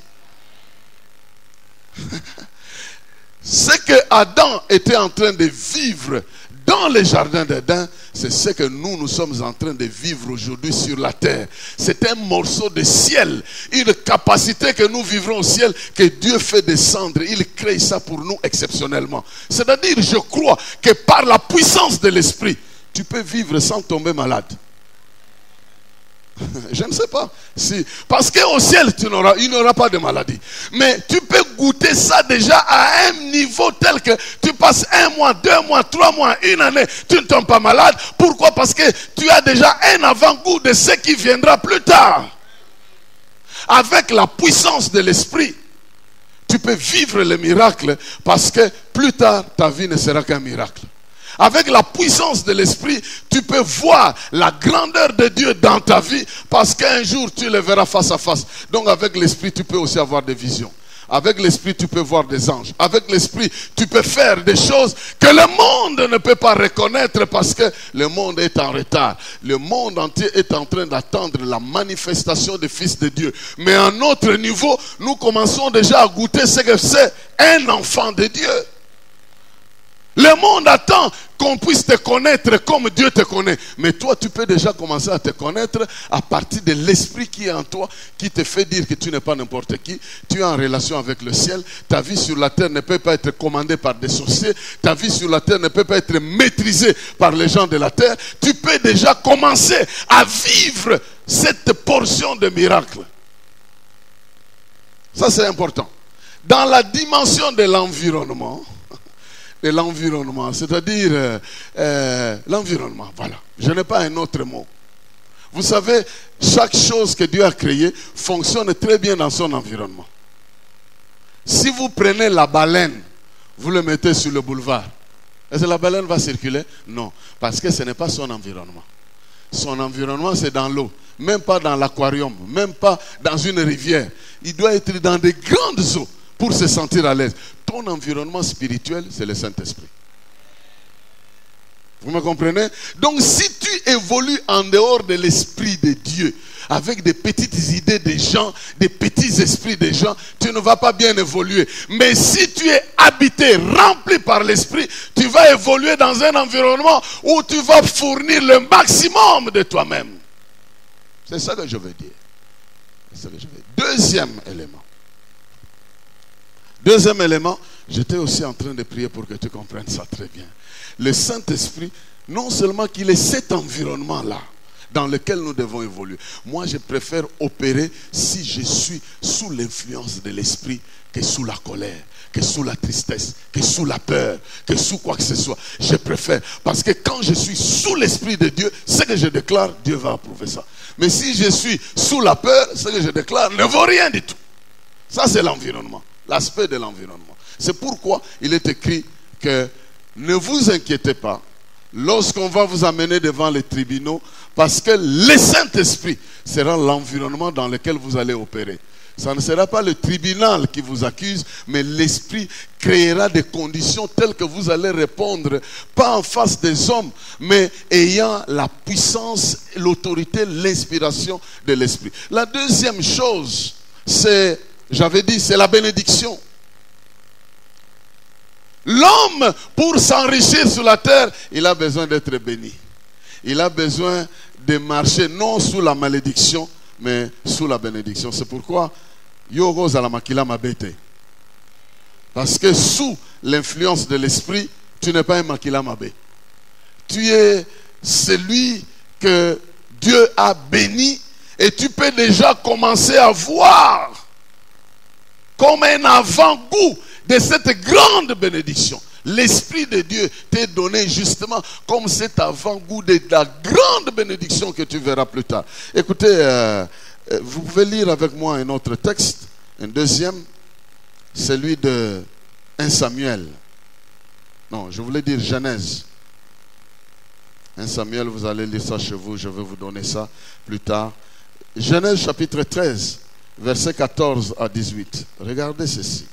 Speaker 1: Ce que Adam était en train de vivre dans les jardins d'Éden, c'est ce que nous sommes en train de vivre aujourd'hui sur la terre. C'est un morceau de ciel, une capacité que nous vivrons au ciel, que Dieu fait descendre. Il crée ça pour nous exceptionnellement. C'est-à-dire, je crois que par la puissance de l'esprit, tu peux vivre sans tomber malade. Je ne sais pas si, parce qu'au ciel il n'y aura pas de maladie. Mais tu peux goûter ça déjà à un niveau tel que tu passes 1 mois, 2 mois, 3 mois, 1 année, tu ne tombes pas malade. Pourquoi? Parce que tu as déjà un avant-goût de ce qui viendra plus tard. Avec la puissance de l'esprit, tu peux vivre le miracle parce que plus tard ta vie ne sera qu'un miracle. Avec la puissance de l'esprit, tu peux voir la grandeur de Dieu dans ta vie parce qu'un jour tu le verras face à face. Donc avec l'esprit, tu peux aussi avoir des visions. Avec l'esprit, tu peux voir des anges. Avec l'esprit, tu peux faire des choses que le monde ne peut pas reconnaître parce que le monde est en retard. Le monde entier est en train d'attendre la manifestation du Fils de Dieu. Mais à un autre niveau, nous commençons déjà à goûter ce que c'est un enfant de Dieu. Le monde attend qu'on puisse te connaître comme Dieu te connaît. Mais toi, tu peux déjà commencer à te connaître à partir de l'esprit qui est en toi, qui te fait dire que tu n'es pas n'importe qui. Tu es en relation avec le ciel. Ta vie sur la terre ne peut pas être commandée par des sorciers. Ta vie sur la terre ne peut pas être maîtrisée par les gens de la terre. Tu peux déjà commencer à vivre cette portion de miracle. Ça, c'est important. Dans la dimension de l'environnement, c'est-à-dire l'environnement, voilà. Je n'ai pas un autre mot. Vous savez, chaque chose que Dieu a créée fonctionne très bien dans son environnement. Si vous prenez la baleine, vous le mettez sur le boulevard, est-ce que la baleine va circuler? Non, parce que ce n'est pas son environnement. Son environnement, c'est dans l'eau, même pas dans l'aquarium, même pas dans une rivière. Il doit être dans des grandes eaux pour se sentir à l'aise. Ton environnement spirituel, c'est le Saint-Esprit. Vous me comprenez? Donc si tu évolues en dehors de l'Esprit de Dieu, avec des petites idées des gens, des petits esprits des gens, tu ne vas pas bien évoluer. Mais si tu es habité, rempli par l'Esprit, tu vas évoluer dans un environnement où tu vas fournir le maximum de toi-même. C'est ça que je veux dire. C'est ça que je veux dire. Deuxième élément, j'étais aussi en train de prier pour que tu comprennes ça très bien. Le Saint-Esprit, non seulement qu'il est cet environnement-là dans lequel nous devons évoluer. Moi, je préfère opérer si je suis sous l'influence de l'Esprit que sous la colère, que sous la tristesse, que sous la peur, que sous quoi que ce soit. Je préfère. Parce que quand je suis sous l'Esprit de Dieu, ce que je déclare, Dieu va approuver ça. Mais si je suis sous la peur, ce que je déclare ne vaut rien du tout. Ça, c'est l'environnement. L'aspect de l'environnement. C'est pourquoi il est écrit que ne vous inquiétez pas lorsqu'on va vous amener devant les tribunaux, parce que le Saint-Esprit sera l'environnement dans lequel vous allez opérer. Ça ne sera pas le tribunal qui vous accuse, mais l'Esprit créera des conditions telles que vous allez répondre, pas en face des hommes, mais ayant la puissance, l'autorité, l'inspiration de l'Esprit. La deuxième chose, c'est, j'avais dit, c'est la bénédiction. L'homme, pour s'enrichir sur la terre, il a besoin d'être béni. Il a besoin de marcher non sous la malédiction, mais sous la bénédiction. C'est pourquoi parce que sous l'influence de l'esprit, tu n'es pas un makila mabé. Tu es celui que Dieu a béni et tu peux déjà commencer à voir comme un avant-goût de cette grande bénédiction. L'Esprit de Dieu t'est donné justement comme cet avant-goût de la grande bénédiction que tu verras plus tard. Écoutez, vous pouvez lire avec moi un autre texte, un deuxième, celui de 1 Samuel. Non, je voulais dire Genèse. 1 Samuel, vous allez lire ça chez vous, je vais vous donner ça plus tard. Genèse chapitre 13, versets 14 à 18. Regardez ceci.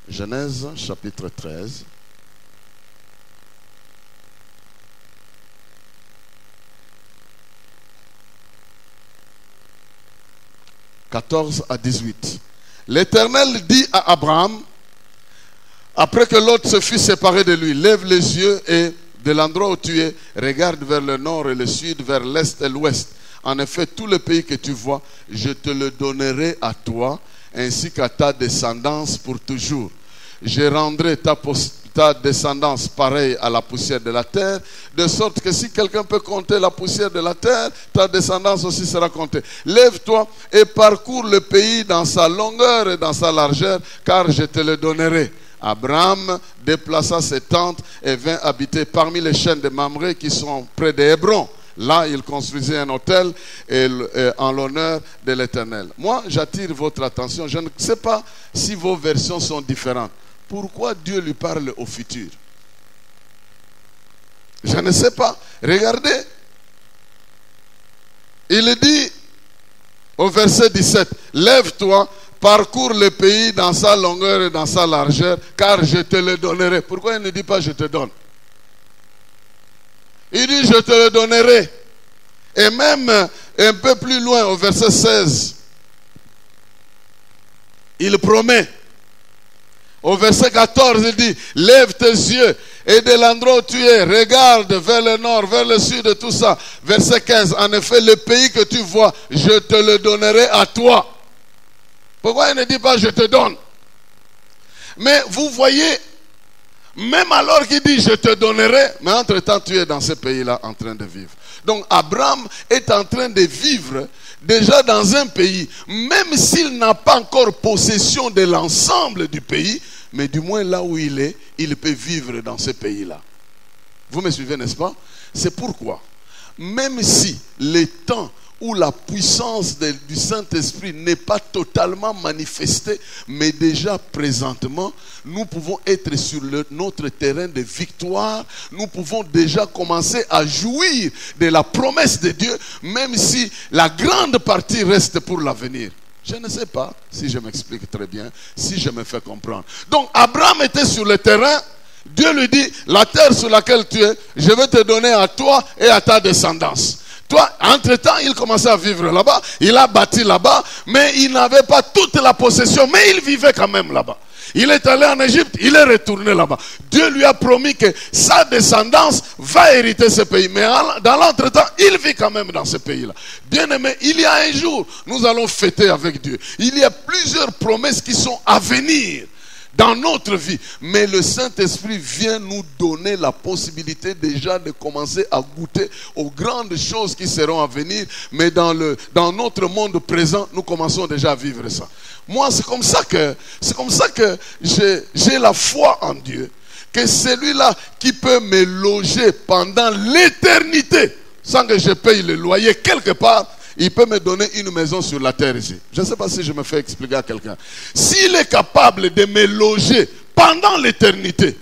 Speaker 1: Genèse chapitre 13. « 14 à 18. L'Éternel dit à Abraham, après que Lot se fut séparé de lui, lève les yeux et de l'endroit où tu es, regarde vers le nord et le sud, vers l'est et l'ouest. En effet, tout le pays que tu vois, je te le donnerai à toi, ainsi qu'à ta descendance pour toujours. Je rendrai ta descendance pareille à la poussière de la terre, de sorte que si quelqu'un peut compter la poussière de la terre, ta descendance aussi sera comptée. Lève-toi et parcours le pays dans sa longueur et dans sa largeur, car je te le donnerai. Abraham déplaça ses tentes et vint habiter parmi les chaînes de Mamré qui sont près de Hébron. Là, il construisait un hôtel en l'honneur de l'Éternel. Moi, j'attire votre attention. Je ne sais pas si vos versions sont différentes. Pourquoi Dieu lui parle au futur? Je ne sais pas. Regardez. Il dit au verset 17, lève-toi, parcours le pays dans sa longueur et dans sa largeur, car je te le donnerai. Pourquoi il ne dit pas je te donne? Il dit je te le donnerai. Et même un peu plus loin au verset 16, il promet. Au verset 14, il dit, lève tes yeux et de l'endroit où tu es, regarde vers le nord, vers le sud et tout ça. Verset 15, en effet, le pays que tu vois, je te le donnerai à toi. Pourquoi il ne dit pas je te donne? Mais vous voyez, même alors qu'il dit je te donnerai, mais entre-temps tu es dans ce pays-là en train de vivre. Donc Abraham est en train de vivre déjà dans un pays, même s'il n'a pas encore possession de l'ensemble du pays, mais du moins là où il est, il peut vivre dans ce pays-là. Vous me suivez, n'est-ce pas? C'est pourquoi, même si les temps où la puissance du Saint-Esprit n'est pas totalement manifestée, mais déjà présentement, nous pouvons être sur notre terrain de victoire. Nous pouvons déjà commencer à jouir de la promesse de Dieu, même si la grande partie reste pour l'avenir. Je ne sais pas si je m'explique très bien, si je me fais comprendre. Donc Abraham était sur le terrain. Dieu lui dit, la terre sur laquelle tu es, je vais te donner à toi et à ta descendance. Toi, entre-temps, il commençait à vivre là-bas, il a bâti là-bas, mais il n'avait pas toute la possession, mais il vivait quand même là-bas. Il est allé en Égypte, il est retourné là-bas. Dieu lui a promis que sa descendance va hériter ce pays. Mais dans l'entretemps, il vit quand même dans ce pays-là. Bien-aimé, il y a un jour, nous allons fêter avec Dieu. Il y a plusieurs promesses qui sont à venir dans notre vie. Mais le Saint-Esprit vient nous donner la possibilité déjà de commencer à goûter aux grandes choses qui seront à venir. Mais dans notre monde présent, nous commençons déjà à vivre ça. Moi, c'est comme ça que j'ai la foi en Dieu. Que celui-là qui peut me loger pendant l'éternité, sans que je paye le loyer quelque part, il peut me donner une maison sur la terre ici. Je ne sais pas si je me fais expliquer à quelqu'un. S'il est capable de me loger pendant l'éternité,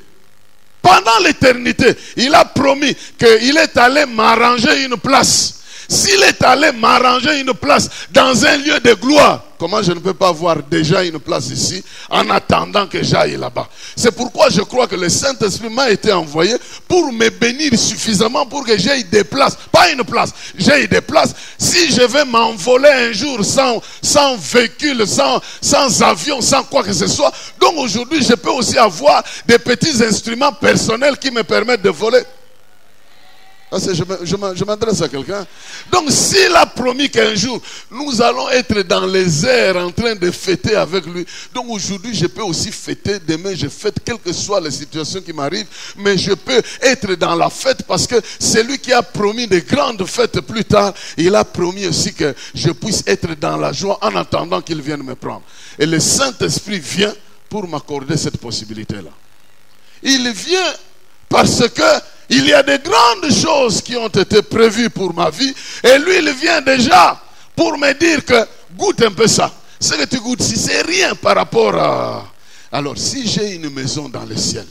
Speaker 1: il a promis qu'il est allé m'arranger une place. S'il est allé m'arranger une place dans un lieu de gloire, comment je ne peux pas avoir déjà une place ici en attendant que j'aille là-bas? C'est pourquoi je crois que le Saint-Esprit m'a été envoyé pour me bénir suffisamment pour que j'aille des places. Pas une place, j'aille des places. Si je vais m'envoler un jour sans véhicule, sans avion, sans quoi que ce soit, donc aujourd'hui je peux aussi avoir des petits instruments personnels qui me permettent de voler. Je m'adresse à quelqu'un. Donc s'il a promis qu'un jour nous allons être dans les airs en train de fêter avec lui, donc aujourd'hui je peux aussi fêter, demain je fête, quelle que soit la situation qui m'arrive, mais je peux être dans la fête parce que c'est lui qui a promis de grandes fêtes plus tard. Il a promis aussi que je puisse être dans la joie en attendant qu'il vienne me prendre. Et le Saint-Esprit vient pour m'accorder cette possibilité-là. Il vient parce que il y a de grandes choses qui ont été prévues pour ma vie. Et lui, il vient déjà pour me dire que goûte un peu ça. Ce que tu goûtes, si c'est rien par rapport à... Alors, si j'ai une maison dans le ciel,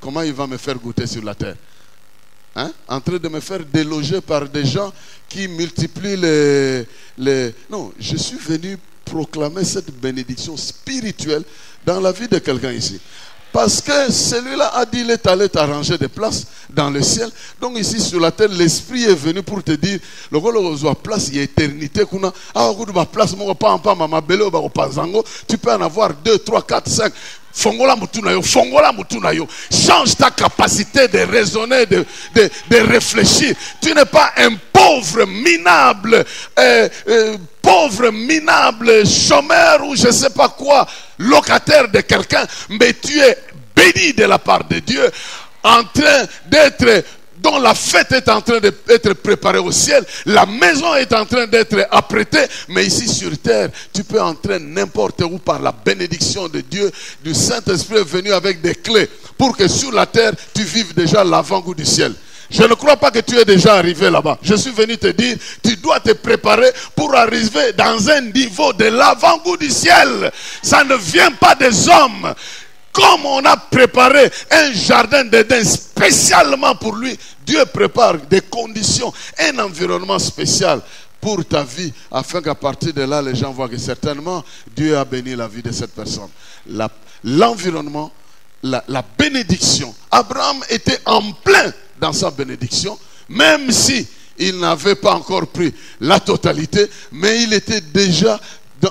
Speaker 1: comment il va me faire goûter sur la terre? En train de me faire déloger par des gens qui multiplient les... Non, je suis venu proclamer cette bénédiction spirituelle dans la vie de quelqu'un ici. Parce que celui-là a dit, il est allé t'arranger des places dans le ciel. Donc ici sur la terre, l'Esprit est venu pour te dire, le rôle de place, il y a éternité. Tu peux en avoir 2, 3, 4, 5. Fongola mutunayo. Change ta capacité de raisonner, de réfléchir. Tu n'es pas un pauvre minable, chômeur ou je ne sais pas quoi, locataire de quelqu'un, mais tu es béni de la part de Dieu, en train d'être, dont la fête est en train d'être préparée au ciel, la maison est en train d'être apprêtée, mais ici sur terre, tu peux entrer n'importe où par la bénédiction de Dieu, du Saint-Esprit est venu avec des clés, pour que sur la terre, tu vives déjà l'avant-goût du ciel. Je ne crois pas que tu es déjà arrivé là-bas. Je suis venu te dire, tu dois te préparer pour arriver dans un niveau de l'avant-goût du ciel. Ça ne vient pas des hommes. Comme on a préparé un jardin d'Éden spécialement pour lui, Dieu prépare des conditions, un environnement spécial pour ta vie, afin qu'à partir de là, les gens voient que certainement, Dieu a béni la vie de cette personne. L'environnement, la bénédiction. Abraham était en plein dans sa bénédiction, même si il n'avait pas encore pris la totalité, mais il était déjà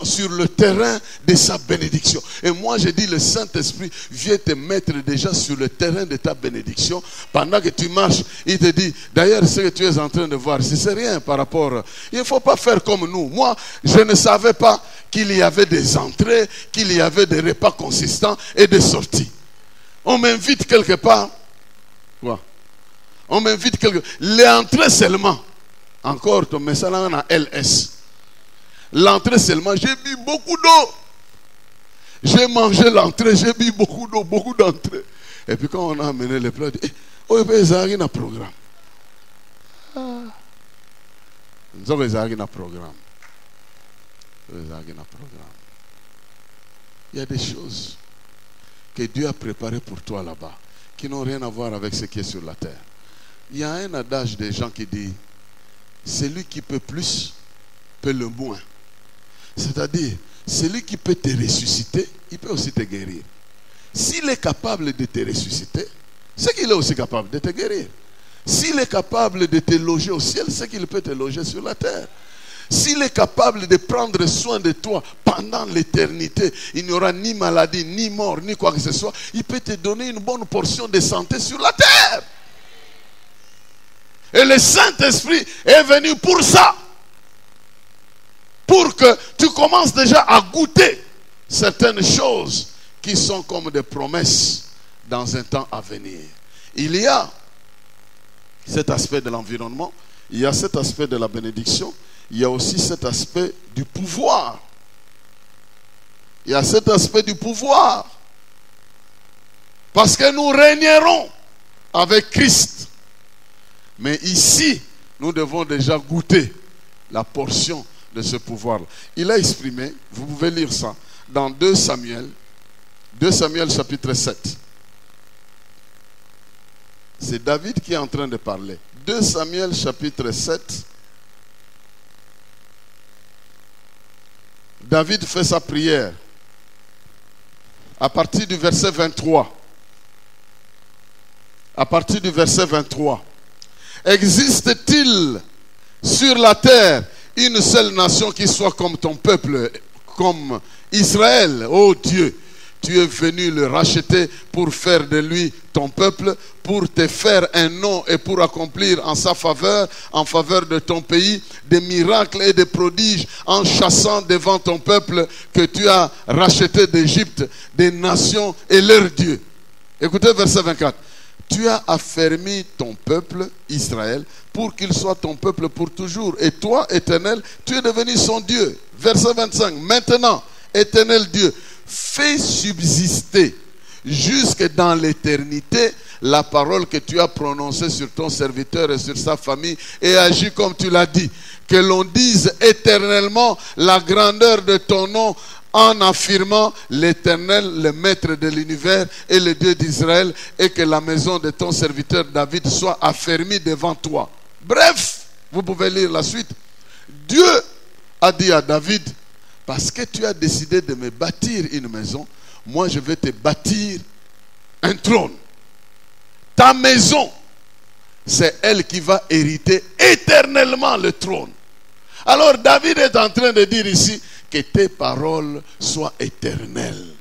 Speaker 1: sur le terrain de sa bénédiction. Et moi je dis, le Saint-Esprit vient te mettre déjà sur le terrain de ta bénédiction. Pendant que tu marches, il te dit, d'ailleurs ce que tu es en train de voir, c'est rien par rapport, il ne faut pas faire comme nous. Moi je ne savais pas qu'il y avait des entrées, qu'il y avait des repas consistants et des sorties. On m'invite quelque part, quoi? On m'invite quelque part, l'entrée seulement, encore ton message en LS. L'entrée seulement, j'ai bu beaucoup d'eau. J'ai mangé l'entrée, j'ai bu beaucoup d'eau, beaucoup d'entrées. Et puis quand on a amené les plats, on dit, il y a un programme. Il y a des choses que Dieu a préparées pour toi là-bas, qui n'ont rien à voir avec ce qui est sur la terre. Il y a un adage des gens qui dit, celui qui peut plus, peut le moins. C'est-à-dire, celui qui peut te ressusciter, il peut aussi te guérir. S'il est capable de te ressusciter, c'est qu'il est aussi capable de te guérir. S'il est capable de te loger au ciel, c'est qu'il peut te loger sur la terre. S'il est capable de prendre soin de toi pendant l'éternité, il n'y aura ni maladie, ni mort, ni quoi que ce soit, il peut te donner une bonne portion de santé sur la terre. Et le Saint-Esprit est venu pour ça. Pour que tu commences déjà à goûter certaines choses qui sont comme des promesses dans un temps à venir. Il y a cet aspect de l'environnement, il y a cet aspect de la bénédiction, il y a aussi cet aspect du pouvoir. Il y a cet aspect du pouvoir. Parce que nous régnerons avec Christ. Mais ici, nous devons déjà goûter la portion de ce pouvoir-là. Il a exprimé, vous pouvez lire ça, dans 2 Samuel chapitre 7. C'est David qui est en train de parler. 2 Samuel chapitre 7, David fait sa prière à partir du verset 23. À partir du verset 23. Existe-t-il sur la terre une seule nation qui soit comme ton peuple, comme Israël, ô Dieu? Tu es venu le racheter pour faire de lui ton peuple, pour te faire un nom et pour accomplir en sa faveur, en faveur de ton pays, des miracles et des prodiges en chassant devant ton peuple que tu as racheté d'Égypte, des nations et leur Dieu. Écoutez verset 24. Tu as affermi ton peuple, Israël, pour qu'il soit ton peuple pour toujours. Et toi, Éternel, tu es devenu son Dieu. Verset 25. Maintenant, Éternel Dieu, fais subsister jusque dans l'éternité la parole que tu as prononcée sur ton serviteur et sur sa famille, et agis comme tu l'as dit. Que l'on dise éternellement la grandeur de ton nom, en affirmant l'Éternel, le maître de l'univers et le Dieu d'Israël, et que la maison de ton serviteur David soit affermie devant toi. Bref, vous pouvez lire la suite. Dieu a dit à David, parce que tu as décidé de me bâtir une maison, moi je vais te bâtir un trône. Ta maison, c'est elle qui va hériter éternellement le trône. Alors David est en train de dire ici que tes paroles soient éternelles,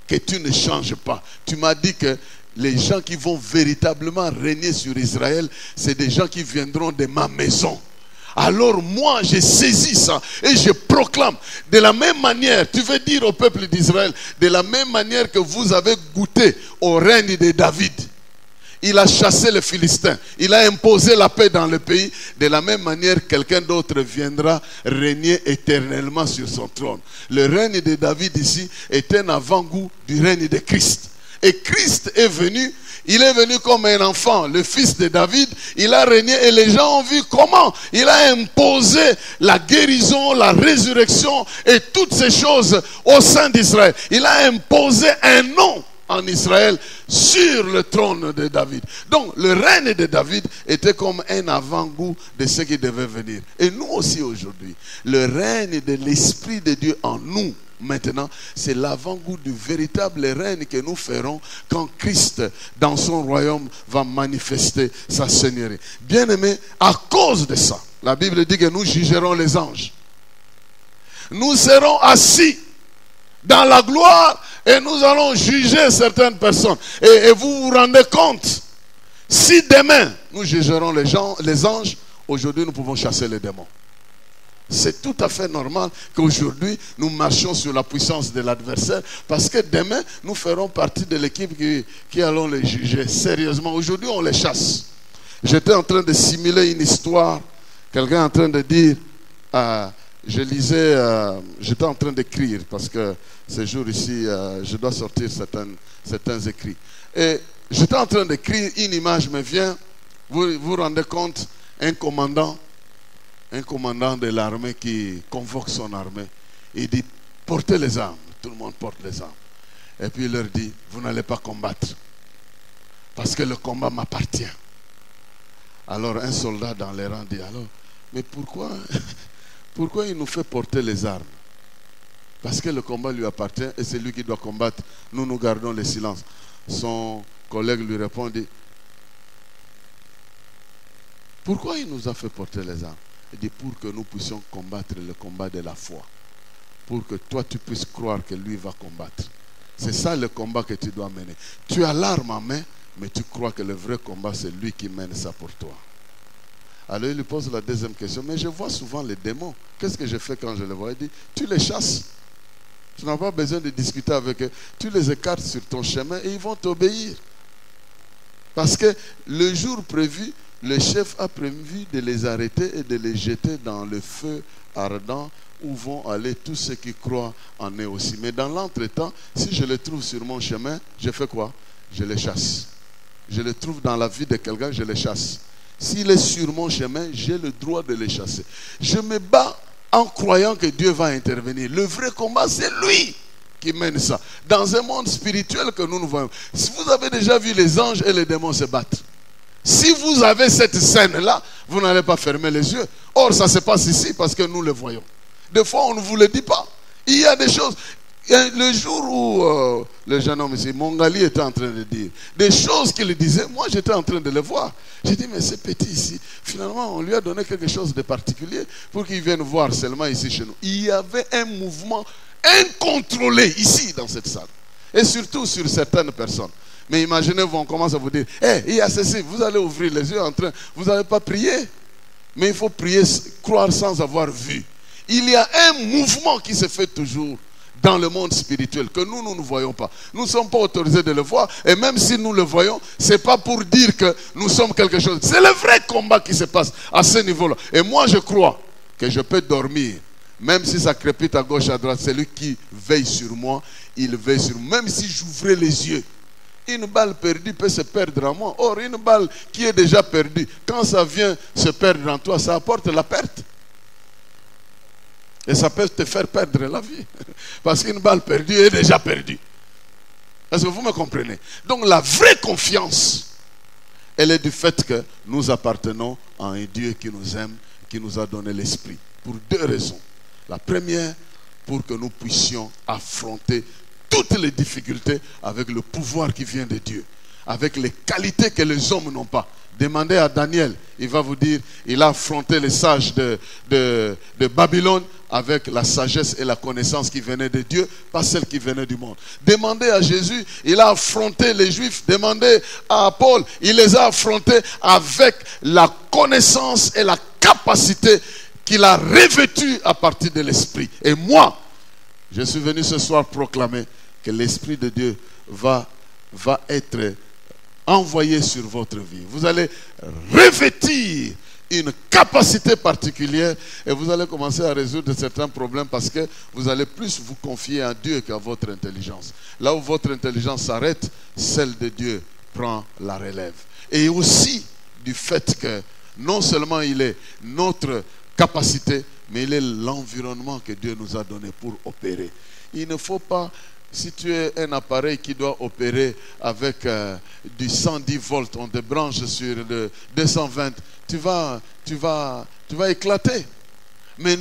Speaker 1: que tu ne changes pas. Tu m'as dit que les gens qui vont véritablement régner sur Israël, c'est des gens qui viendront de ma maison. Alors moi, j'ai saisi ça et je proclame. De la même manière, tu veux dire au peuple d'Israël, de la même manière que vous avez goûté au règne de David. Il a chassé les Philistins. Il a imposé la paix dans le pays. De la même manière, quelqu'un d'autre viendra régner éternellement sur son trône. Le règne de David ici est un avant-goût du règne de Christ. Et Christ est venu. Il est venu comme un enfant, le fils de David. Il a régné et les gens ont vu comment il a imposé la guérison, la résurrection et toutes ces choses au sein d'Israël. Il a imposé un nom en Israël sur le trône de David. Donc le règne de David était comme un avant-goût de ce qui devait venir. Et nous aussi aujourd'hui, le règne de l'Esprit de Dieu en nous maintenant, c'est l'avant-goût du véritable règne que nous ferons quand Christ dans son royaume va manifester sa seigneurie. Bien-aimés, à cause de ça, la Bible dit que nous jugerons les anges. Nous serons assis dans la gloire et nous allons juger certaines personnes. Et vous vous rendez compte, si demain nous jugerons les anges, aujourd'hui nous pouvons chasser les démons. C'est tout à fait normal qu'aujourd'hui nous marchions sur la puissance de l'adversaire, parce que demain nous ferons partie de l'équipe qui allons les juger sérieusement. Aujourd'hui on les chasse. J'étais en train de simuler une histoire. Quelqu'un est en train de dire, je lisais, j'étais en train d'écrire parce que ces jours ici, je dois sortir certains écrits. Et j'étais en train d'écrire, une image me vient, vous vous rendez compte, un commandant de l'armée qui convoque son armée. Il dit, portez les armes. Tout le monde porte les armes. Et puis il leur dit, vous n'allez pas combattre. Parce que le combat m'appartient. Alors un soldat dans les rangs dit, alors, mais pourquoi il nous fait porter les armes? Parce que le combat lui appartient et c'est lui qui doit combattre. Nous gardons le silence. Son collègue lui répond, dit, pourquoi il nous a fait porter les armes? Il dit, pour que nous puissions combattre le combat de la foi. Pour que toi tu puisses croire que lui va combattre. C'est ça le combat que tu dois mener. Tu as l'arme en main, mais tu crois que le vrai combat c'est lui qui mène ça pour toi. Alors il lui pose la deuxième question, mais je vois souvent les démons. Qu'est-ce que je fais quand je les vois? Il dit, tu les chasses. Tu n'as pas besoin de discuter avec eux. Tu les écartes sur ton chemin et ils vont t'obéir. Parce que le jour prévu, le chef a prévu de les arrêter et de les jeter dans le feu ardent où vont aller tous ceux qui croient en eux aussi. Mais dans l'entretemps, si je les trouve sur mon chemin, je fais quoi? Je les chasse. Je les trouve dans la vie de quelqu'un, je les chasse. S'il est sur mon chemin, j'ai le droit de les chasser. Je me bats en croyant que Dieu va intervenir. Le vrai combat, c'est lui qui mène ça. Dans un monde spirituel que nous voyons. Si vous avez déjà vu les anges et les démons se battre, si vous avez cette scène-là, vous n'allez pas fermer les yeux. Or, ça se passe ici parce que nous le voyons. Des fois, on ne vous le dit pas. Il y a des choses. Le jour où le jeune homme ici, Mongali, était en train de dire des choses qu'il disait, moi j'étais en train de les voir. J'ai dit, mais ce petit ici, finalement on lui a donné quelque chose de particulier pour qu'il vienne voir seulement ici chez nous. Il y avait un mouvement incontrôlé ici dans cette salle. Et surtout sur certaines personnes. Mais imaginez-vous, on commence à vous dire, il y a ceci, vous allez ouvrir les yeux en train, vous n'allez pas prier. Mais il faut prier, croire sans avoir vu. Il y a un mouvement qui se fait toujours dans le monde spirituel, que nous ne voyons pas. Nous ne sommes pas autorisés de le voir. Et même si nous le voyons, ce n'est pas pour dire que nous sommes quelque chose. C'est le vrai combat qui se passe à ce niveau-là. Et moi, je crois que je peux dormir. Même si ça crépite à gauche, à droite, c'est lui qui veille sur moi. Il veille sur moi. Même si j'ouvrais les yeux, une balle perdue peut se perdre en moi. Or, une balle qui est déjà perdue, quand ça vient se perdre en toi, ça apporte la perte. Et ça peut te faire perdre la vie. Parce qu'une balle perdue est déjà perdue. Est-ce que vous me comprenez? Donc la vraie confiance, elle est du fait que nous appartenons à un Dieu qui nous aime, qui nous a donné l'esprit. Pour deux raisons. La première, pour que nous puissions affronter toutes les difficultés avec le pouvoir qui vient de Dieu. Avec les qualités que les hommes n'ont pas. Demandez à Daniel, il va vous dire, il a affronté les sages de Babylone avec la sagesse et la connaissance qui venaient de Dieu, pas celle qui venait du monde. Demandez à Jésus, il a affronté les Juifs. Demandez à Paul, il les a affrontés avec la connaissance et la capacité qu'il a revêtue à partir de l'Esprit. Et moi, je suis venu ce soir proclamer que l'Esprit de Dieu va être envoyé sur votre vie. Vous allez revêtir une capacité particulière et vous allez commencer à résoudre certains problèmes parce que vous allez plus vous confier à Dieu qu'à votre intelligence. Là où votre intelligence s'arrête, celle de Dieu prend la relève. Et aussi du fait que non seulement il est notre capacité, mais il est l'environnement que Dieu nous a donné pour opérer. Il ne faut pas, si tu es un appareil qui doit opérer avec du 110 volts, on te branche sur le 220, tu vas éclater. Mais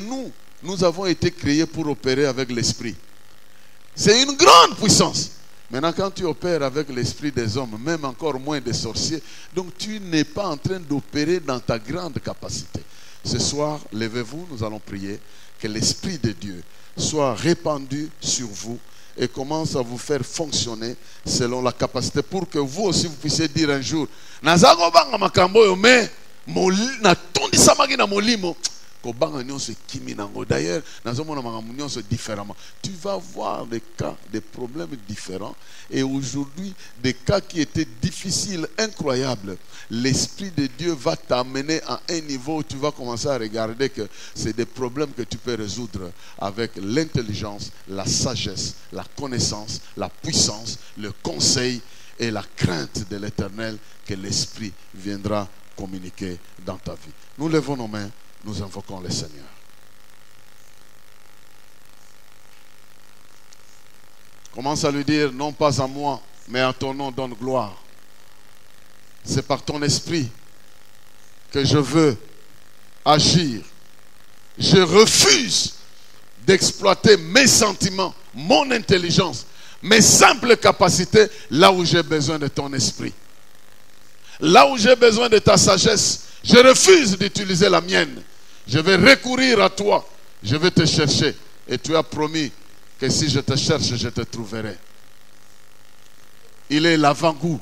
Speaker 1: nous avons été créés pour opérer avec l'esprit. C'est une grande puissance. Maintenant, quand tu opères avec l'esprit des hommes, même encore moins des sorciers, donc tu n'es pas en train d'opérer dans ta grande capacité. Ce soir, levez-vous, nous allons prier que l'Esprit de Dieu soit répandu sur vous et commence à vous faire fonctionner selon la capacité pour que vous aussi vous puissiez dire un jour d'ailleurs, différemment. Tu vas voir des cas, des problèmes différents. Et aujourd'hui, des cas qui étaient difficiles, incroyables. L'Esprit de Dieu va t'amener à un niveau où tu vas commencer à regarder que c'est des problèmes que tu peux résoudre avec l'intelligence, la sagesse, la connaissance, la puissance, le conseil et la crainte de l'Éternel que l'Esprit viendra communiquer dans ta vie. Nous levons nos mains, nous invoquons le Seigneur. Commence à lui dire, non pas à moi, mais à ton nom donne gloire. C'est par ton esprit que je veux agir. Je refuse d'exploiter mes sentiments, mon intelligence, mes simples capacités, là où j'ai besoin de ton esprit. Là où j'ai besoin de ta sagesse, je refuse d'utiliser la mienne. Je vais recourir à toi. Je vais te chercher. Et tu as promis que si je te cherche, je te trouverai. Il est l'avant-goût.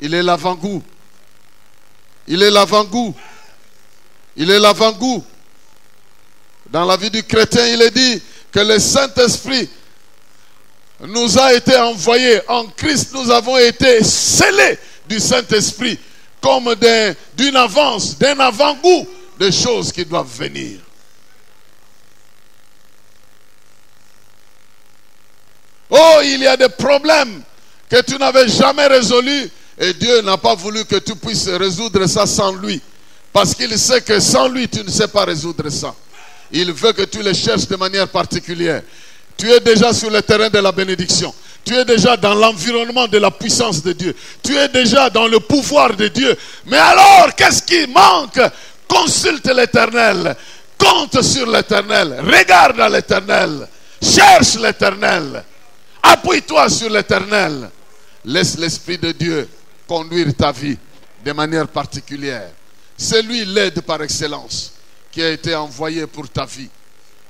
Speaker 1: Il est l'avant-goût. Il est l'avant-goût. Il est l'avant-goût. Dans la vie du chrétien, il est dit que le Saint-Esprit nous a été envoyé. En Christ, nous avons été scellés du Saint-Esprit comme d'une avance, d'un avant-goût de choses qui doivent venir. Oh, il y a des problèmes que tu n'avais jamais résolus et Dieu n'a pas voulu que tu puisses résoudre ça sans lui. Parce qu'il sait que sans lui, tu ne sais pas résoudre ça. Il veut que tu les cherches de manière particulière. Tu es déjà sur le terrain de la bénédiction. Tu es déjà dans l'environnement de la puissance de Dieu. Tu es déjà dans le pouvoir de Dieu. Mais alors, qu'est-ce qui manque? Consulte l'Éternel. Compte sur l'Éternel. Regarde à l'Éternel. Cherche l'Éternel. Appuie-toi sur l'Éternel. Laisse l'Esprit de Dieu conduire ta vie de manière particulière. C'est lui l'aide par excellence qui a été envoyé pour ta vie.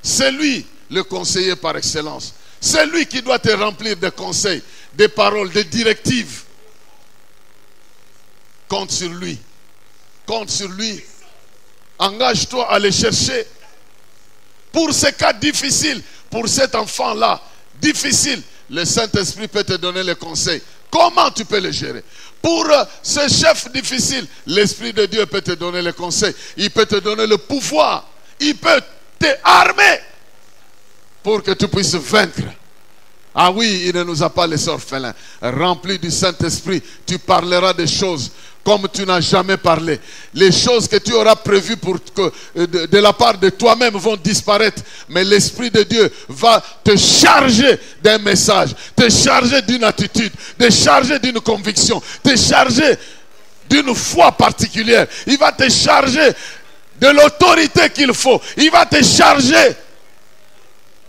Speaker 1: C'est lui le conseiller par excellence. C'est lui qui doit te remplir de conseils, de paroles, de directives. Compte sur lui. Compte sur lui. Engage-toi à le chercher. Pour ces cas difficiles, pour cet enfant-là, difficile, le Saint-Esprit peut te donner les conseils. Comment tu peux le gérer? Pour ce chef difficile, l'Esprit de Dieu peut te donner les conseils. Il peut te donner le pouvoir. Il peut t'armer pour que tu puisses vaincre. Ah oui, il ne nous a pas laissés orphelins. Rempli du Saint-Esprit, tu parleras des choses comme tu n'as jamais parlé. Les choses que tu auras prévues pour que, de la part de toi-même vont disparaître. Mais l'Esprit de Dieu va te charger d'un message, te charger d'une attitude, te charger d'une conviction, te charger d'une foi particulière. Il va te charger de l'autorité qu'il faut. Il va te charger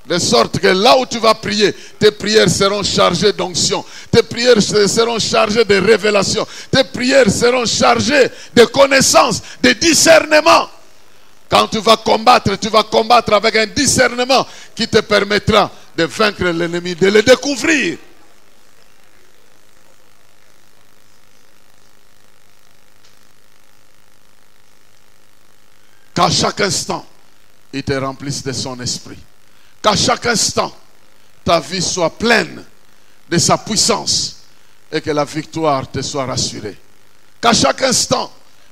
Speaker 1: de sorte que là où tu vas prier, tes prières seront chargées d'onction. Tes prières seront chargées de révélation. Tes prières seront chargées de connaissance, de discernement. Quand tu vas combattre avec un discernement qui te permettra de vaincre l'ennemi, de le découvrir. Qu'à chaque instant, il te remplisse de son esprit. Qu'à chaque instant, ta vie soit pleine de sa puissance et que la victoire te soit rassurée. Qu'à chaque instant,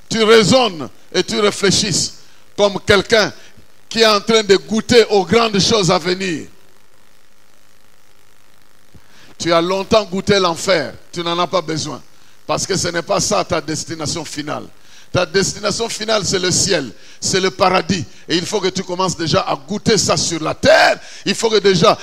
Speaker 1: tu raisonnes et tu réfléchisses comme quelqu'un qui est en train de goûter aux grandes choses à venir. Tu as longtemps goûté l'enfer, tu n'en as pas besoin. Parce que ce n'est pas ça ta destination finale. Ta destination finale, c'est le ciel, c'est le paradis. Et il faut que tu commences déjà à goûter ça sur la terre. Il faut que déjà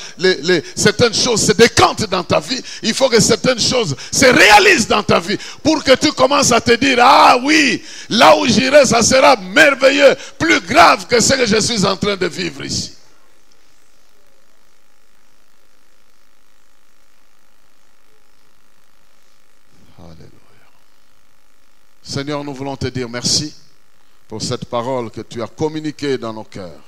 Speaker 1: certaines choses se décantent dans ta vie. Il faut que certaines choses se réalisent dans ta vie. Pour que tu commences à te dire, ah oui, là où j'irai, ça sera merveilleux, plus grave que ce que je suis en train de vivre ici. Seigneur, nous voulons te dire merci pour cette parole que tu as communiquée dans nos cœurs.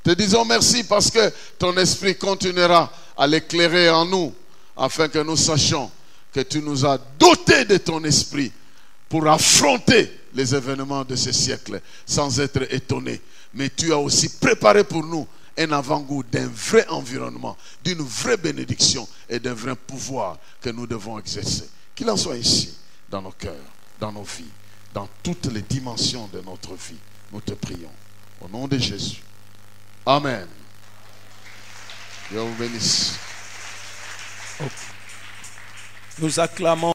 Speaker 1: Te disons merci parce que ton esprit continuera à l'éclairer en nous afin que nous sachions que tu nous as dotés de ton esprit pour affronter les événements de ce siècle sans être étonnés. Mais tu as aussi préparé pour nous un avant-goût d'un vrai environnement, d'une vraie bénédiction et d'un vrai pouvoir que nous devons exercer. Qu'il en soit ainsi dans nos cœurs, dans nos vies, dans toutes les dimensions de notre vie. Nous te prions. Au nom de Jésus. Amen. Dieu vous bénisse.
Speaker 2: Nous acclamons.